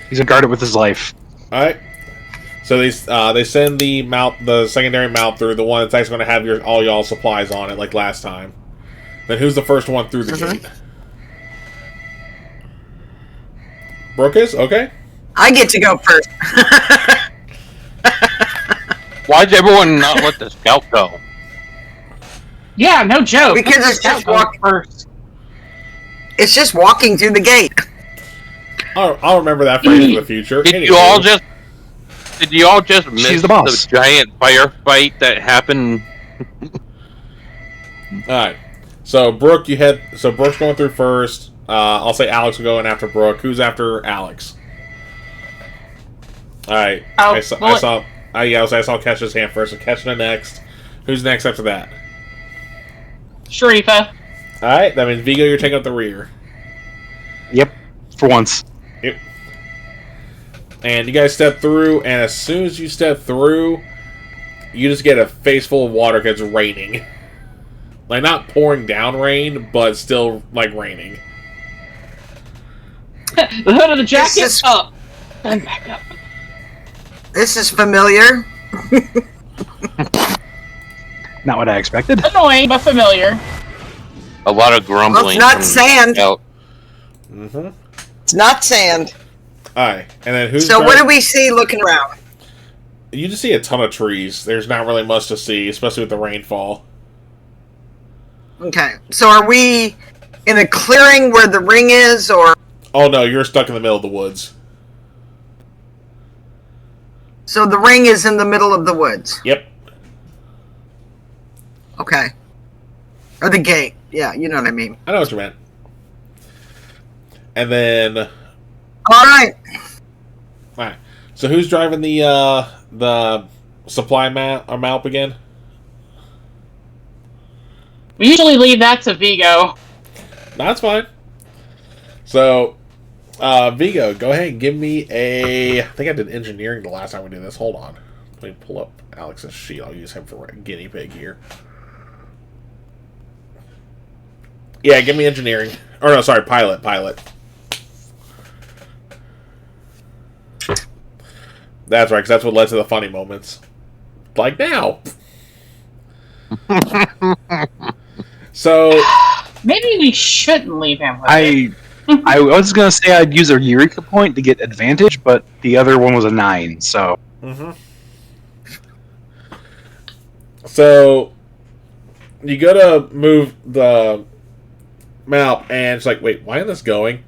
He's gonna guard it with his life. All right. So they send the secondary mount through, the one that's actually going to have all y'all supplies on it, like last time. Then who's the first one through the gate? Brooke is? Okay. I get to go first. Why'd everyone not let the scout go? Yeah, no joke. Because it's just walking. first. It's just walking through the gate. I'll remember that phrase in the future. Did Anyway. you all just miss She's the boss. the giant firefight that happened? Alright. So Brooke, Brooke's going through first. I'll say Alex will go in after Brooke. Who's after Alex? Alright. Oh, I saw Kesha's hand first, so Kesha next. Who's next after that? Sharifa. Alright, that means Vigo, you're taking up the rear. Yep, for once. Yep. And you guys step through, and as soon as you step through, you just get a face full of water because it's raining. Like, not pouring down rain, but still, like, raining. The hood of the jacket is- up. And back up. This is familiar. Not what I expected. Annoying, but familiar. A lot of grumbling. Well, it's not from sand. Scout. Mm-hmm. It's not sand. Alright, and then who's So what do we see looking around? You just see a ton of trees. There's not really much to see, especially with the rainfall. Okay. So are we in a clearing where the ring is, or... Oh no, you're stuck in the middle of the woods. So the ring is in the middle of the woods? Yep. Okay. Or the gate. Yeah, you know what I mean. I know what you meant. And then... Alright. Alright. So who's driving the supply map again? We usually leave that to Vigo. That's fine. So, Vigo, go ahead and give me a... I think I did engineering the last time we did this. Hold on. Let me pull up Alex's sheet. I'll use him for a guinea pig here. Yeah, give me engineering. Or no, sorry, pilot. That's right, because that's what led to the funny moments. Like now. So... Maybe we shouldn't leave him with it. I was gonna say I'd use a Eureka point to get advantage, but the other one was a 9, so... Mm-hmm. So, you go to move the map, and it's like, wait, why isn't this going?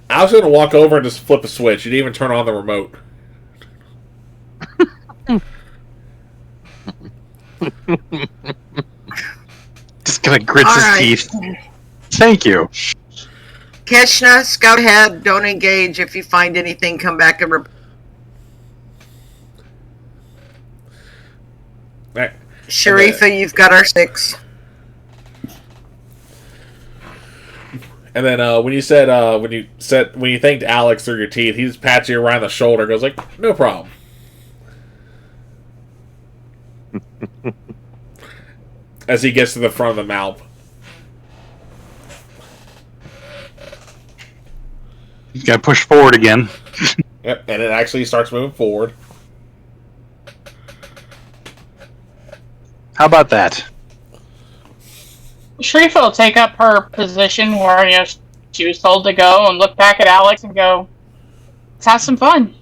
I was going to walk over and just flip a switch. You didn't even turn on the remote. Just kind of grits Alright. his teeth. Thank you. Keshna, scout ahead. Don't engage. If you find anything, come back and report. Right. Sharifa, you've got our 6. And then when you thanked Alex through your teeth, he just pats you around the shoulder, goes like, "No problem." As he gets to the front of the mouth. You gotta push forward again. Yep, and it actually starts moving forward. How about that? Sharifa will take up her position where she was told to go and look back at Alex and go, "Let's have some fun."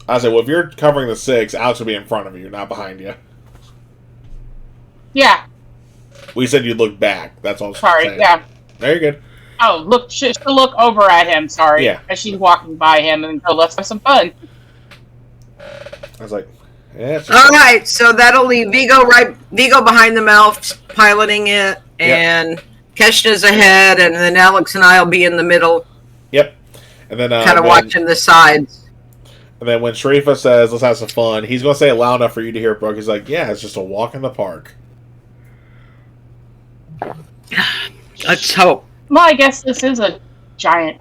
I said, well, if you're covering the 6, Alex will be in front of you, not behind you. Yeah. We said you'd look back. That's all. Sorry. Saying. Yeah. There you're good. Oh, look! She'll look over at him. Sorry. Yeah. As she's walking by him and go, "Let's have some fun." I was like, yeah. It's All right, so that'll leave Vigo behind the mouth, piloting it, and Keshna's ahead, and then Alex and I'll be in the middle, Yep. And then kind of watching the sides. And then when Sharifa says, "Let's have some fun," he's going to say it loud enough for you to hear, Brooke. He's like, "Yeah, it's just a walk in the park." Let's hope. Well, I guess this is a giant.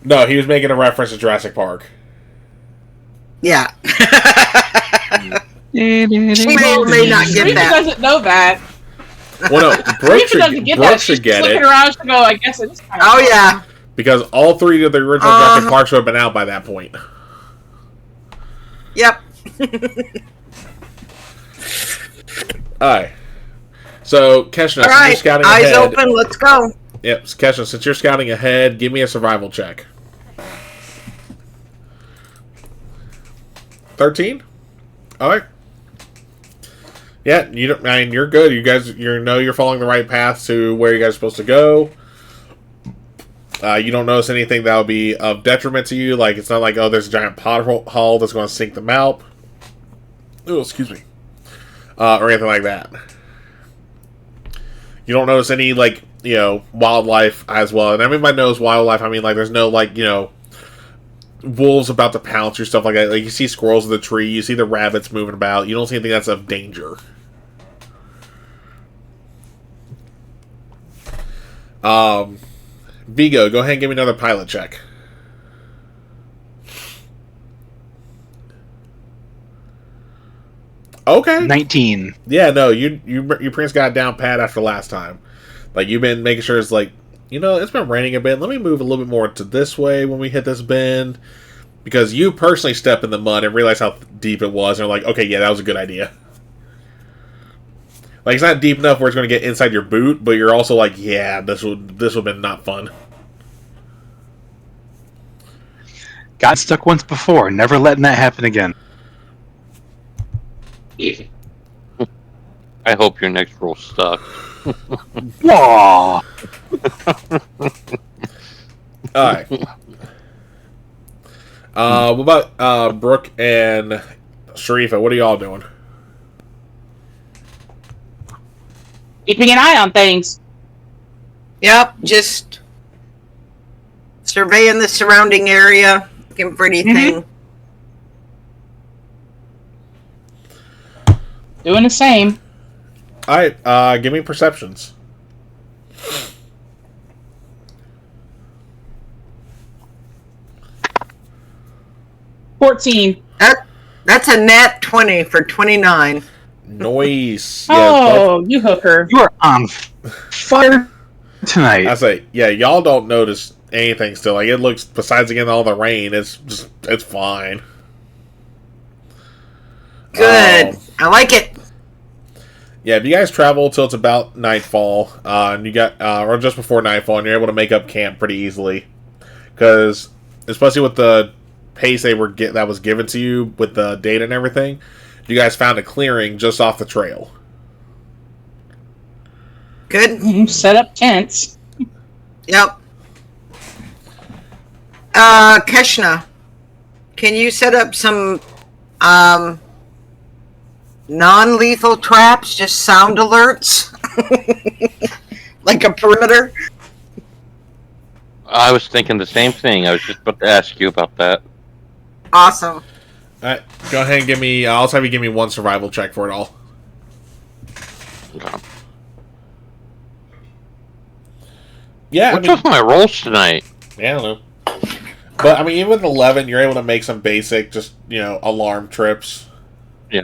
No, he was making a reference to Jurassic Park. Yeah. She Well, may not get Sharifa that. doesn't know that. Well, no, Brooke Sharifa doesn't should, get Brooke that. She's should get looking it. around. She'll go, I guess it is kind of Oh, close. yeah. Because all three of the original Jurassic Parks would have been out by that point. Yep. Alright. So, Keshna, All since you're right. scouting Eyes ahead... open. Let's go. Yep, Keshna, since you're scouting ahead, give me a survival check. 13? Alright. Yeah, you don't. I mean, you're good. You guys, you're following the right path to where you guys are supposed to go. You don't notice anything that will be of detriment to you. Like, it's not like, oh, there's a giant pothole that's going to sink them out. Oh, excuse me. Or anything like that. You don't notice any, like, wildlife as well. And everybody knows wildlife. I mean, like, there's no, like, wolves about to pounce or stuff like that. Like, you see squirrels in the tree. You see the rabbits moving about. You don't see anything that's of danger. Vigo, go ahead and give me another pilot check. Okay. 19. Yeah, no, your prince got down pat after last time. Like, you've been making sure it's like, it's been raining a bit. Let me move a little bit more to this way when we hit this bend. Because you personally step in the mud and realize how deep it was, and are like, okay, yeah, that was a good idea. Like, it's not deep enough where it's going to get inside your boot, but you're also like, yeah, this would have been not fun. Got stuck once before, never letting that happen again. I hope your next roll stuck. Aww. Alright. What about Brooke and Sharifa? What are y'all doing? Keeping an eye on things. Yep. Just surveying the surrounding area, looking for anything. Doing the same. Alright, give me perceptions. $14. That's a nat 20 for 29. Nice. Oh, you hooker. You are on fire tonight. I say, yeah, y'all don't notice anything still. Like, it looks, besides again all the rain, it's fine. Good. I like it. Yeah, if you guys travel till it's about nightfall, and you got, or just before nightfall, and you're able to make up camp pretty easily, because especially with the pace that was given to you with the data and everything, you guys found a clearing just off the trail. Good. Set up tents. Yep. Keshna, can you set up some non-lethal traps, just sound alerts? Like a perimeter? I was thinking the same thing. I was just about to ask you about that. Awesome. Alright, go ahead and give me, I'll also have you give me one survival check for it all. Okay. Yeah, What's with my rolls tonight? Yeah, I don't know. But, I mean, even with 11, you're able to make some basic, just, alarm trips. Yeah.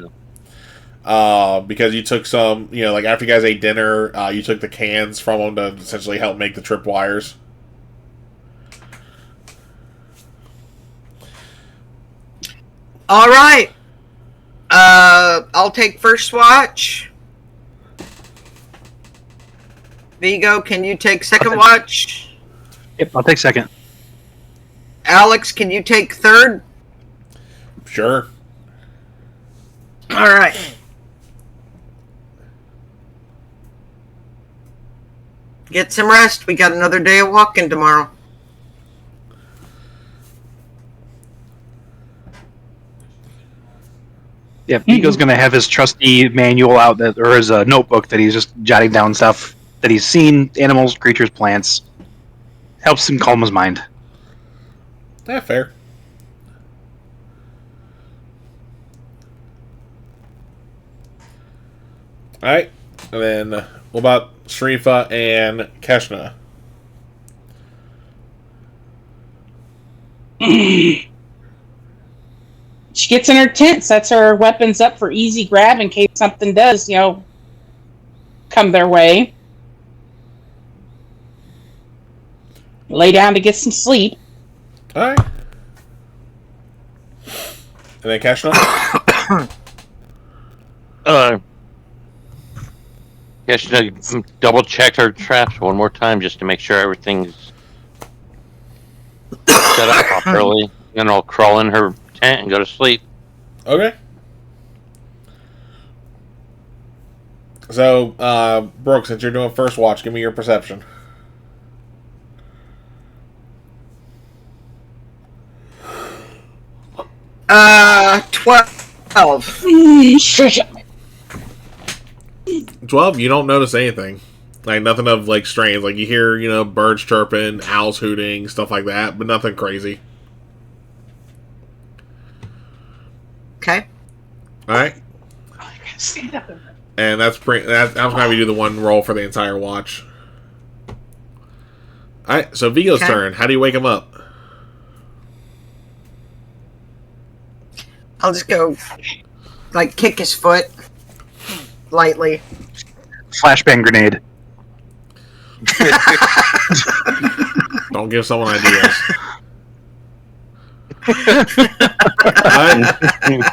Because you took some, like after you guys ate dinner, you took the cans from them to essentially help make the tripwires. All right. I'll take first watch. Vigo, can you take second watch? Yep, I'll take second. Alex, can you take third? Sure. All right. Get some rest. We got another day of walking tomorrow. Yeah, Vigo's going to have his trusty manual out, or his notebook that he's just jotting down stuff that he's seen, animals, creatures, plants. Helps him calm his mind. Yeah, fair. Alright, and then what about Sharifa and Keshna? She gets in her tent, sets her weapons up for easy grab in case something does, come their way. Lay down to get some sleep. All right. And then Keshna? Yes, double check her traps one more time just to make sure everything's set up properly. Then I'll crawl in her tent and go to sleep. Okay. So, Brooke, since you're doing first watch, give me your perception. Uh, 12. 12, you don't notice anything. Like, nothing of, like, strange. Like, you hear, birds chirping, owls hooting, stuff like that, but nothing crazy. Okay. Alright? And that's I'm going to have you do the one roll for the entire watch. Alright, so Vigo's turn. How do you wake him up? I'll just go, kick his foot lightly. Flashbang grenade. Don't give someone ideas. Alright.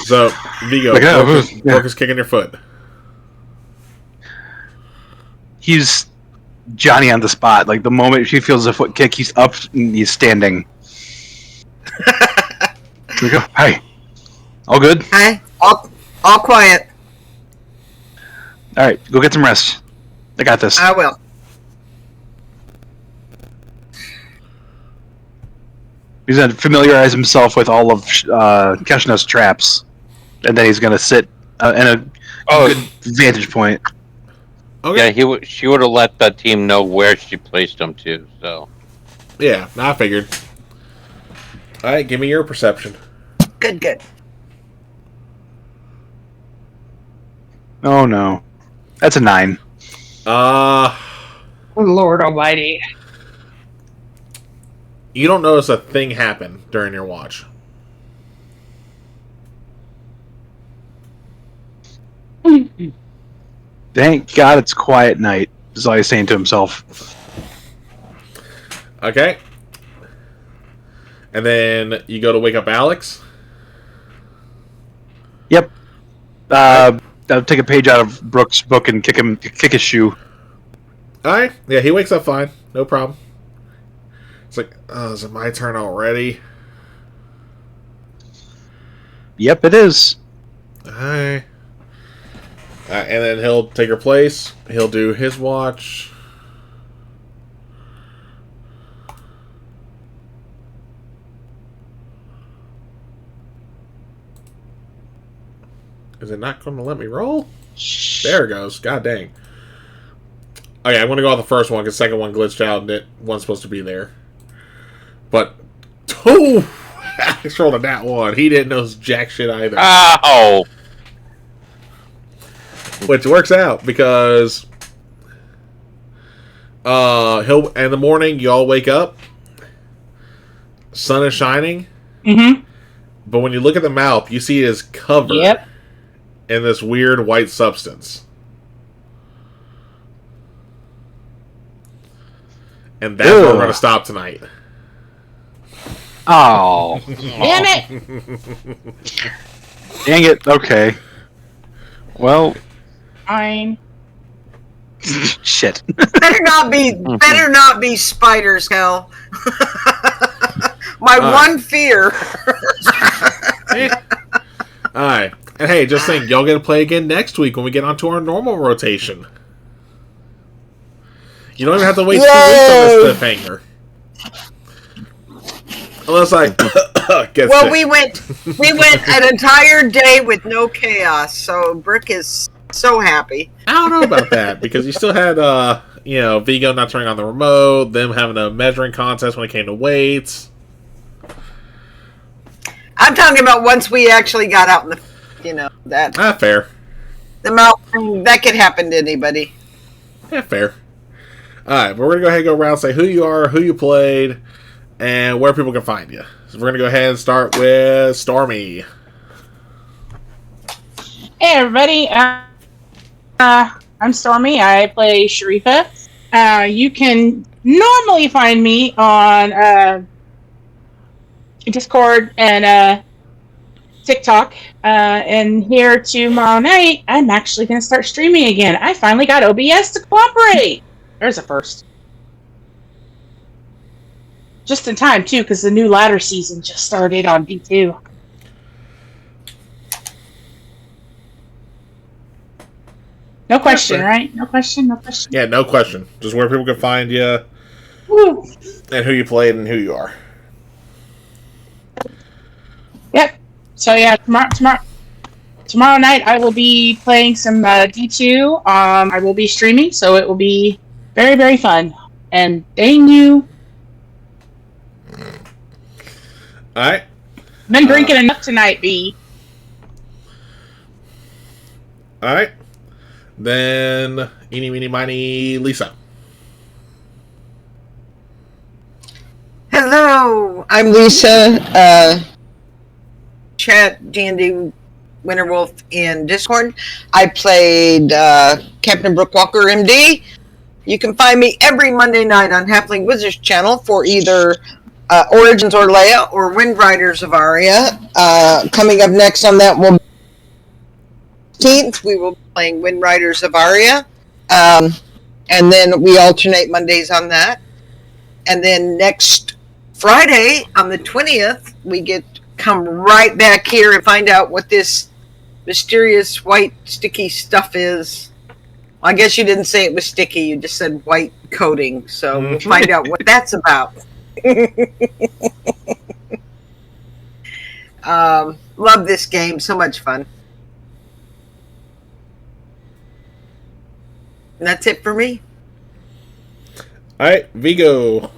So, Vigo, Brooke is kicking your foot. He's Johnny on the spot. Like, the moment she feels a foot kick, he's up and he's standing. We go. Hi. All good? Hi. All quiet. All right, go get some rest. I got this. I will. He's going to familiarize himself with all of Keshna's traps, and then he's going to sit in a good vantage point. Okay. Yeah, she would have let the team know where she placed them too. So. Yeah, I figured. All right, give me your perception. Good. Oh no, that's a 9. Lord Almighty. You don't notice a thing happen during your watch. Thank God it's quiet night. Is all he's saying to himself. Okay. And then you go to wake up Alex. Yep. I'll take a page out of Brooke's book and kick his shoe. Alright. Yeah, he wakes up fine. No problem. It's like, oh, is it my turn already? Yep, it is. Alright. And then he'll take her place. He'll do his watch. Is it not going to let me roll? There it goes. God dang. Okay, I'm going to go on the first one because the second one glitched out and it wasn't supposed to be there. But, oh! Alex rolled a nat 1. He didn't know jack shit either. Ow! Which works out because he'll in the morning you all wake up, sun is shining, but when you look at the mouth, you see it is covered in this weird white substance, and that's where we're going to stop tonight. Oh, Damn it! dang it. Okay. Well. Fine. Shit. Better not be spiders, hell. My one fear. Alright. And hey, just think, y'all get to play again next week when we get onto our normal rotation. You don't even have to wait 2 weeks on this cliffhanger. Unless I get sick. We went an entire day with no chaos, so Brick is so happy. I don't know about that, because you still had, Vigo not turning on the remote, them having a measuring contest when it came to weights. I'm talking about once we actually got out in the, that. Fair. The mountain, that could happen to anybody. Yeah, fair. Alright, but we're going to go ahead and go around and say who you are, who you played, and where people can find you. So we're gonna go ahead and start with Stormy. Hey everybody, I'm Stormy. I play Sharifa. You can normally find me on Discord and TikTok. And here tomorrow night, I'm actually going to start streaming again. I finally got OBS to cooperate. There's a first. Just in time, too, because the new ladder season just started on D2. No question, right? No question, no question. Yeah, no question. Just where people can find you, Woo. and who you played, and who you are. Yep. So yeah, tomorrow night I will be playing some D2. I will be streaming, so it will be very, very fun. And dang you. Alright. Been drinking enough tonight, B. Alright. Then, eeny, meeny, miny, Lisa. Hello, I'm Lisa. Chat D&D Winterwolf in Discord. I played Captain Brookwalker, MD. You can find me every Monday night on Halfling Wizards channel for either Origins or Leia or Wind Riders of Aria. Coming up next on that will be 15th. We will be playing Wind Riders of Aria. And then we alternate Mondays on that. And then next Friday on the 20th, we get come right back here and find out what this mysterious white sticky stuff is. I guess you didn't say it was sticky, you just said white coating. So we'll find out what that's about. Love this game, so much fun. And that's it for me. Alright, Vigo.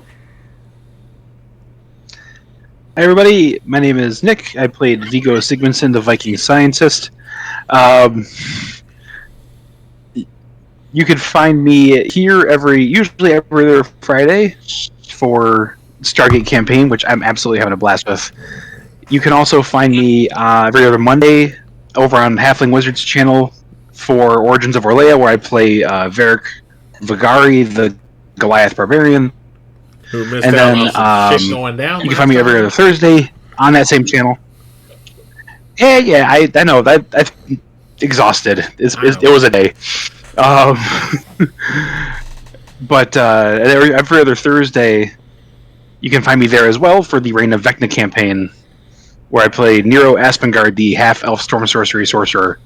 Hi everybody, my name is Nick. I played Viggo Sigmundsson, the Viking scientist. You can find me here usually every other Friday for Stargate campaign, which I'm absolutely having a blast with. You can also find me every other Monday over on Halfling Wizards channel for Origins of Orlea, where I play Varric Vigari, the Goliath Barbarian. Who missed And out then on some shit going down. you can find me every other Thursday on that same channel. Yeah, I know that I'm exhausted. It was a day. But every other Thursday, you can find me there as well for the Reign of Vecna campaign, where I play Nero Aspengard, the half-elf storm sorcerer,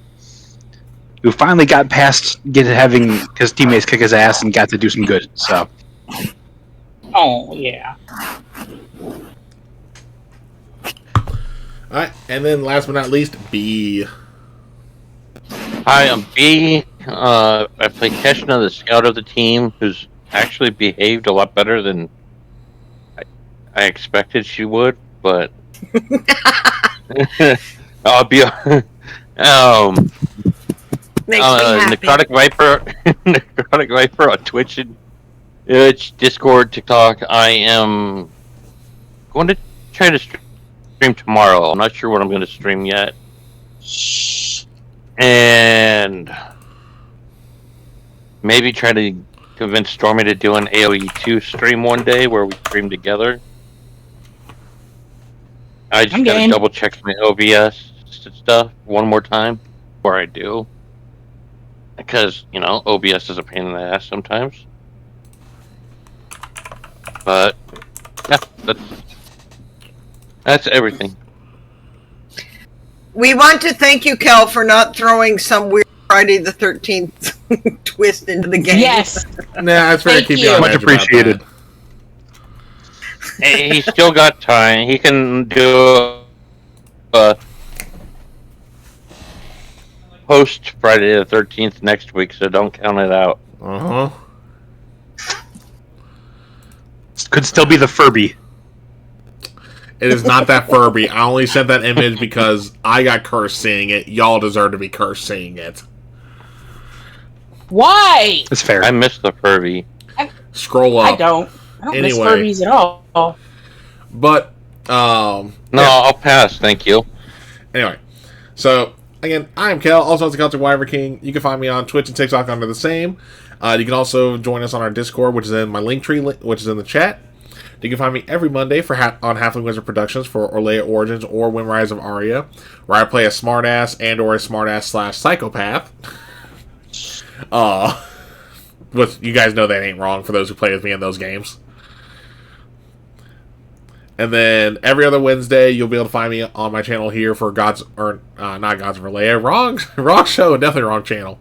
who finally got past having his teammates kick his ass and got to do some good. So. Oh, yeah. Alright, and then last but not least, B. Hi, I'm B. I play Keshna, the scout of the team, who's actually behaved a lot better than I expected she would, but I'll be Makes me happy. Necrotic Viper, Necrotic Viper on Twitch and Discord, TikTok. I am going to try to stream tomorrow. I'm not sure what I'm going to stream yet. And maybe try to convince Stormy to do an AoE2 stream one day where we stream together. I just gotta double check my OBS stuff one more time before I do. Because, OBS is a pain in the ass sometimes. But, yeah, that's everything. We want to thank you, Kel, for not throwing some weird Friday the 13th twist into the game. Yes. Nah, it's very keep you on Much edge about appreciated. Hey, he's still got time. He can do a post Friday the 13th next week, so don't count it out. Uh-huh. Could still be the Furby. It is not that Furby. I only sent that image because I got cursed seeing it. Y'all deserve to be cursed seeing it. Why? That's fair. I miss the Furby. Scroll up. I don't miss Anyway. Furbies at all. But No, Yeah. I'll pass. Thank you. Anyway, so again, I'm Kel, also as the Celtic Wyvern King. You can find me on Twitch and TikTok under the same. You can also join us on our Discord, which is in my link tree, which is in the chat. You can find me every Monday on Halfling Wizard Productions for Orlea Origins or Windrise of Aria, where I play a smartass and or a smartass / psychopath. But you guys know that ain't wrong for those who play with me in those games. And then every other Wednesday, you'll be able to find me on my channel here for not Gods of Orlea. Wrong show, definitely wrong channel.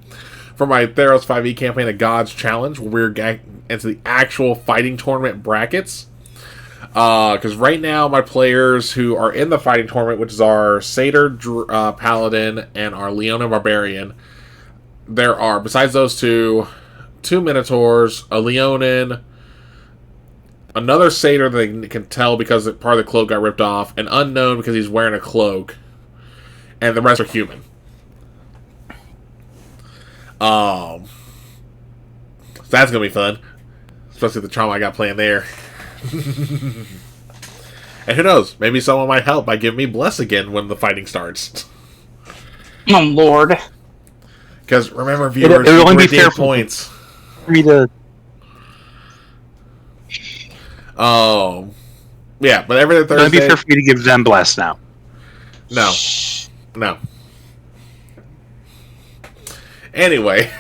For my Theros 5e campaign, the Gods Challenge, where we're getting into the actual fighting tournament brackets. Because right now, my players who are in the fighting tournament, which is our Satyr Paladin and our Leona Barbarian, there are, besides those two Minotaurs, a Leonin, another Satyr that they can tell because part of the cloak got ripped off, an unknown because he's wearing a cloak, and the rest are human. So that's gonna be fun, especially the trauma I got playing there. And who knows? Maybe someone might help by giving me bless again when the fighting starts. Oh Lord! Because remember, viewers, it would only be fair points for me to. Oh, yeah, but every Thursday. It'd be fair for me to give them bless now. No. Anyway,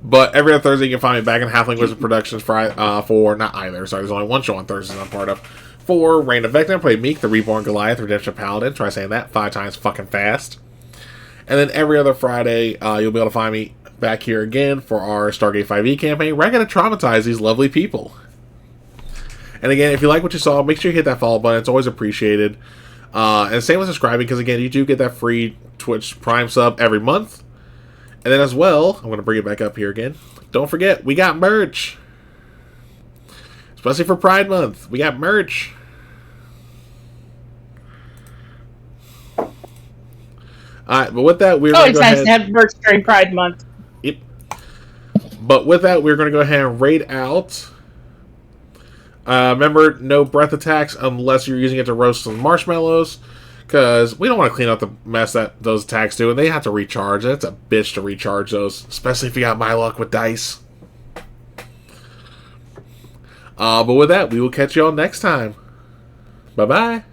but every other Thursday you can find me back in Halfling Wizard Productions for not either. Sorry, there's only one show on Thursdays I'm part of. For Reign of Vecna, I play Meek, the Reborn Goliath, Redemption Paladin. Try saying that 5 times fucking fast. And then every other Friday, you'll be able to find me back here again for our Stargate 5e campaign, where I gotta traumatize these lovely people. And again, if you like what you saw, make sure you hit that follow button. It's always appreciated. And same with subscribing, because again, you do get that free Twitch Prime sub every month. And then as well, I'm going to bring it back up here again. Don't forget, we got merch. Especially for Pride Month. We got merch. Alright, but with that, we're going to It's go nice ahead... to have merch during Pride Month. Yep. But with that, we're going to go ahead and raid out. Remember, no breath attacks unless you're using it to roast some marshmallows. Because we don't want to clean up the mess that those attacks do, and they have to recharge. It's a bitch to recharge those, especially if you got my luck with dice. But with that, we will catch you all next time. Bye-bye.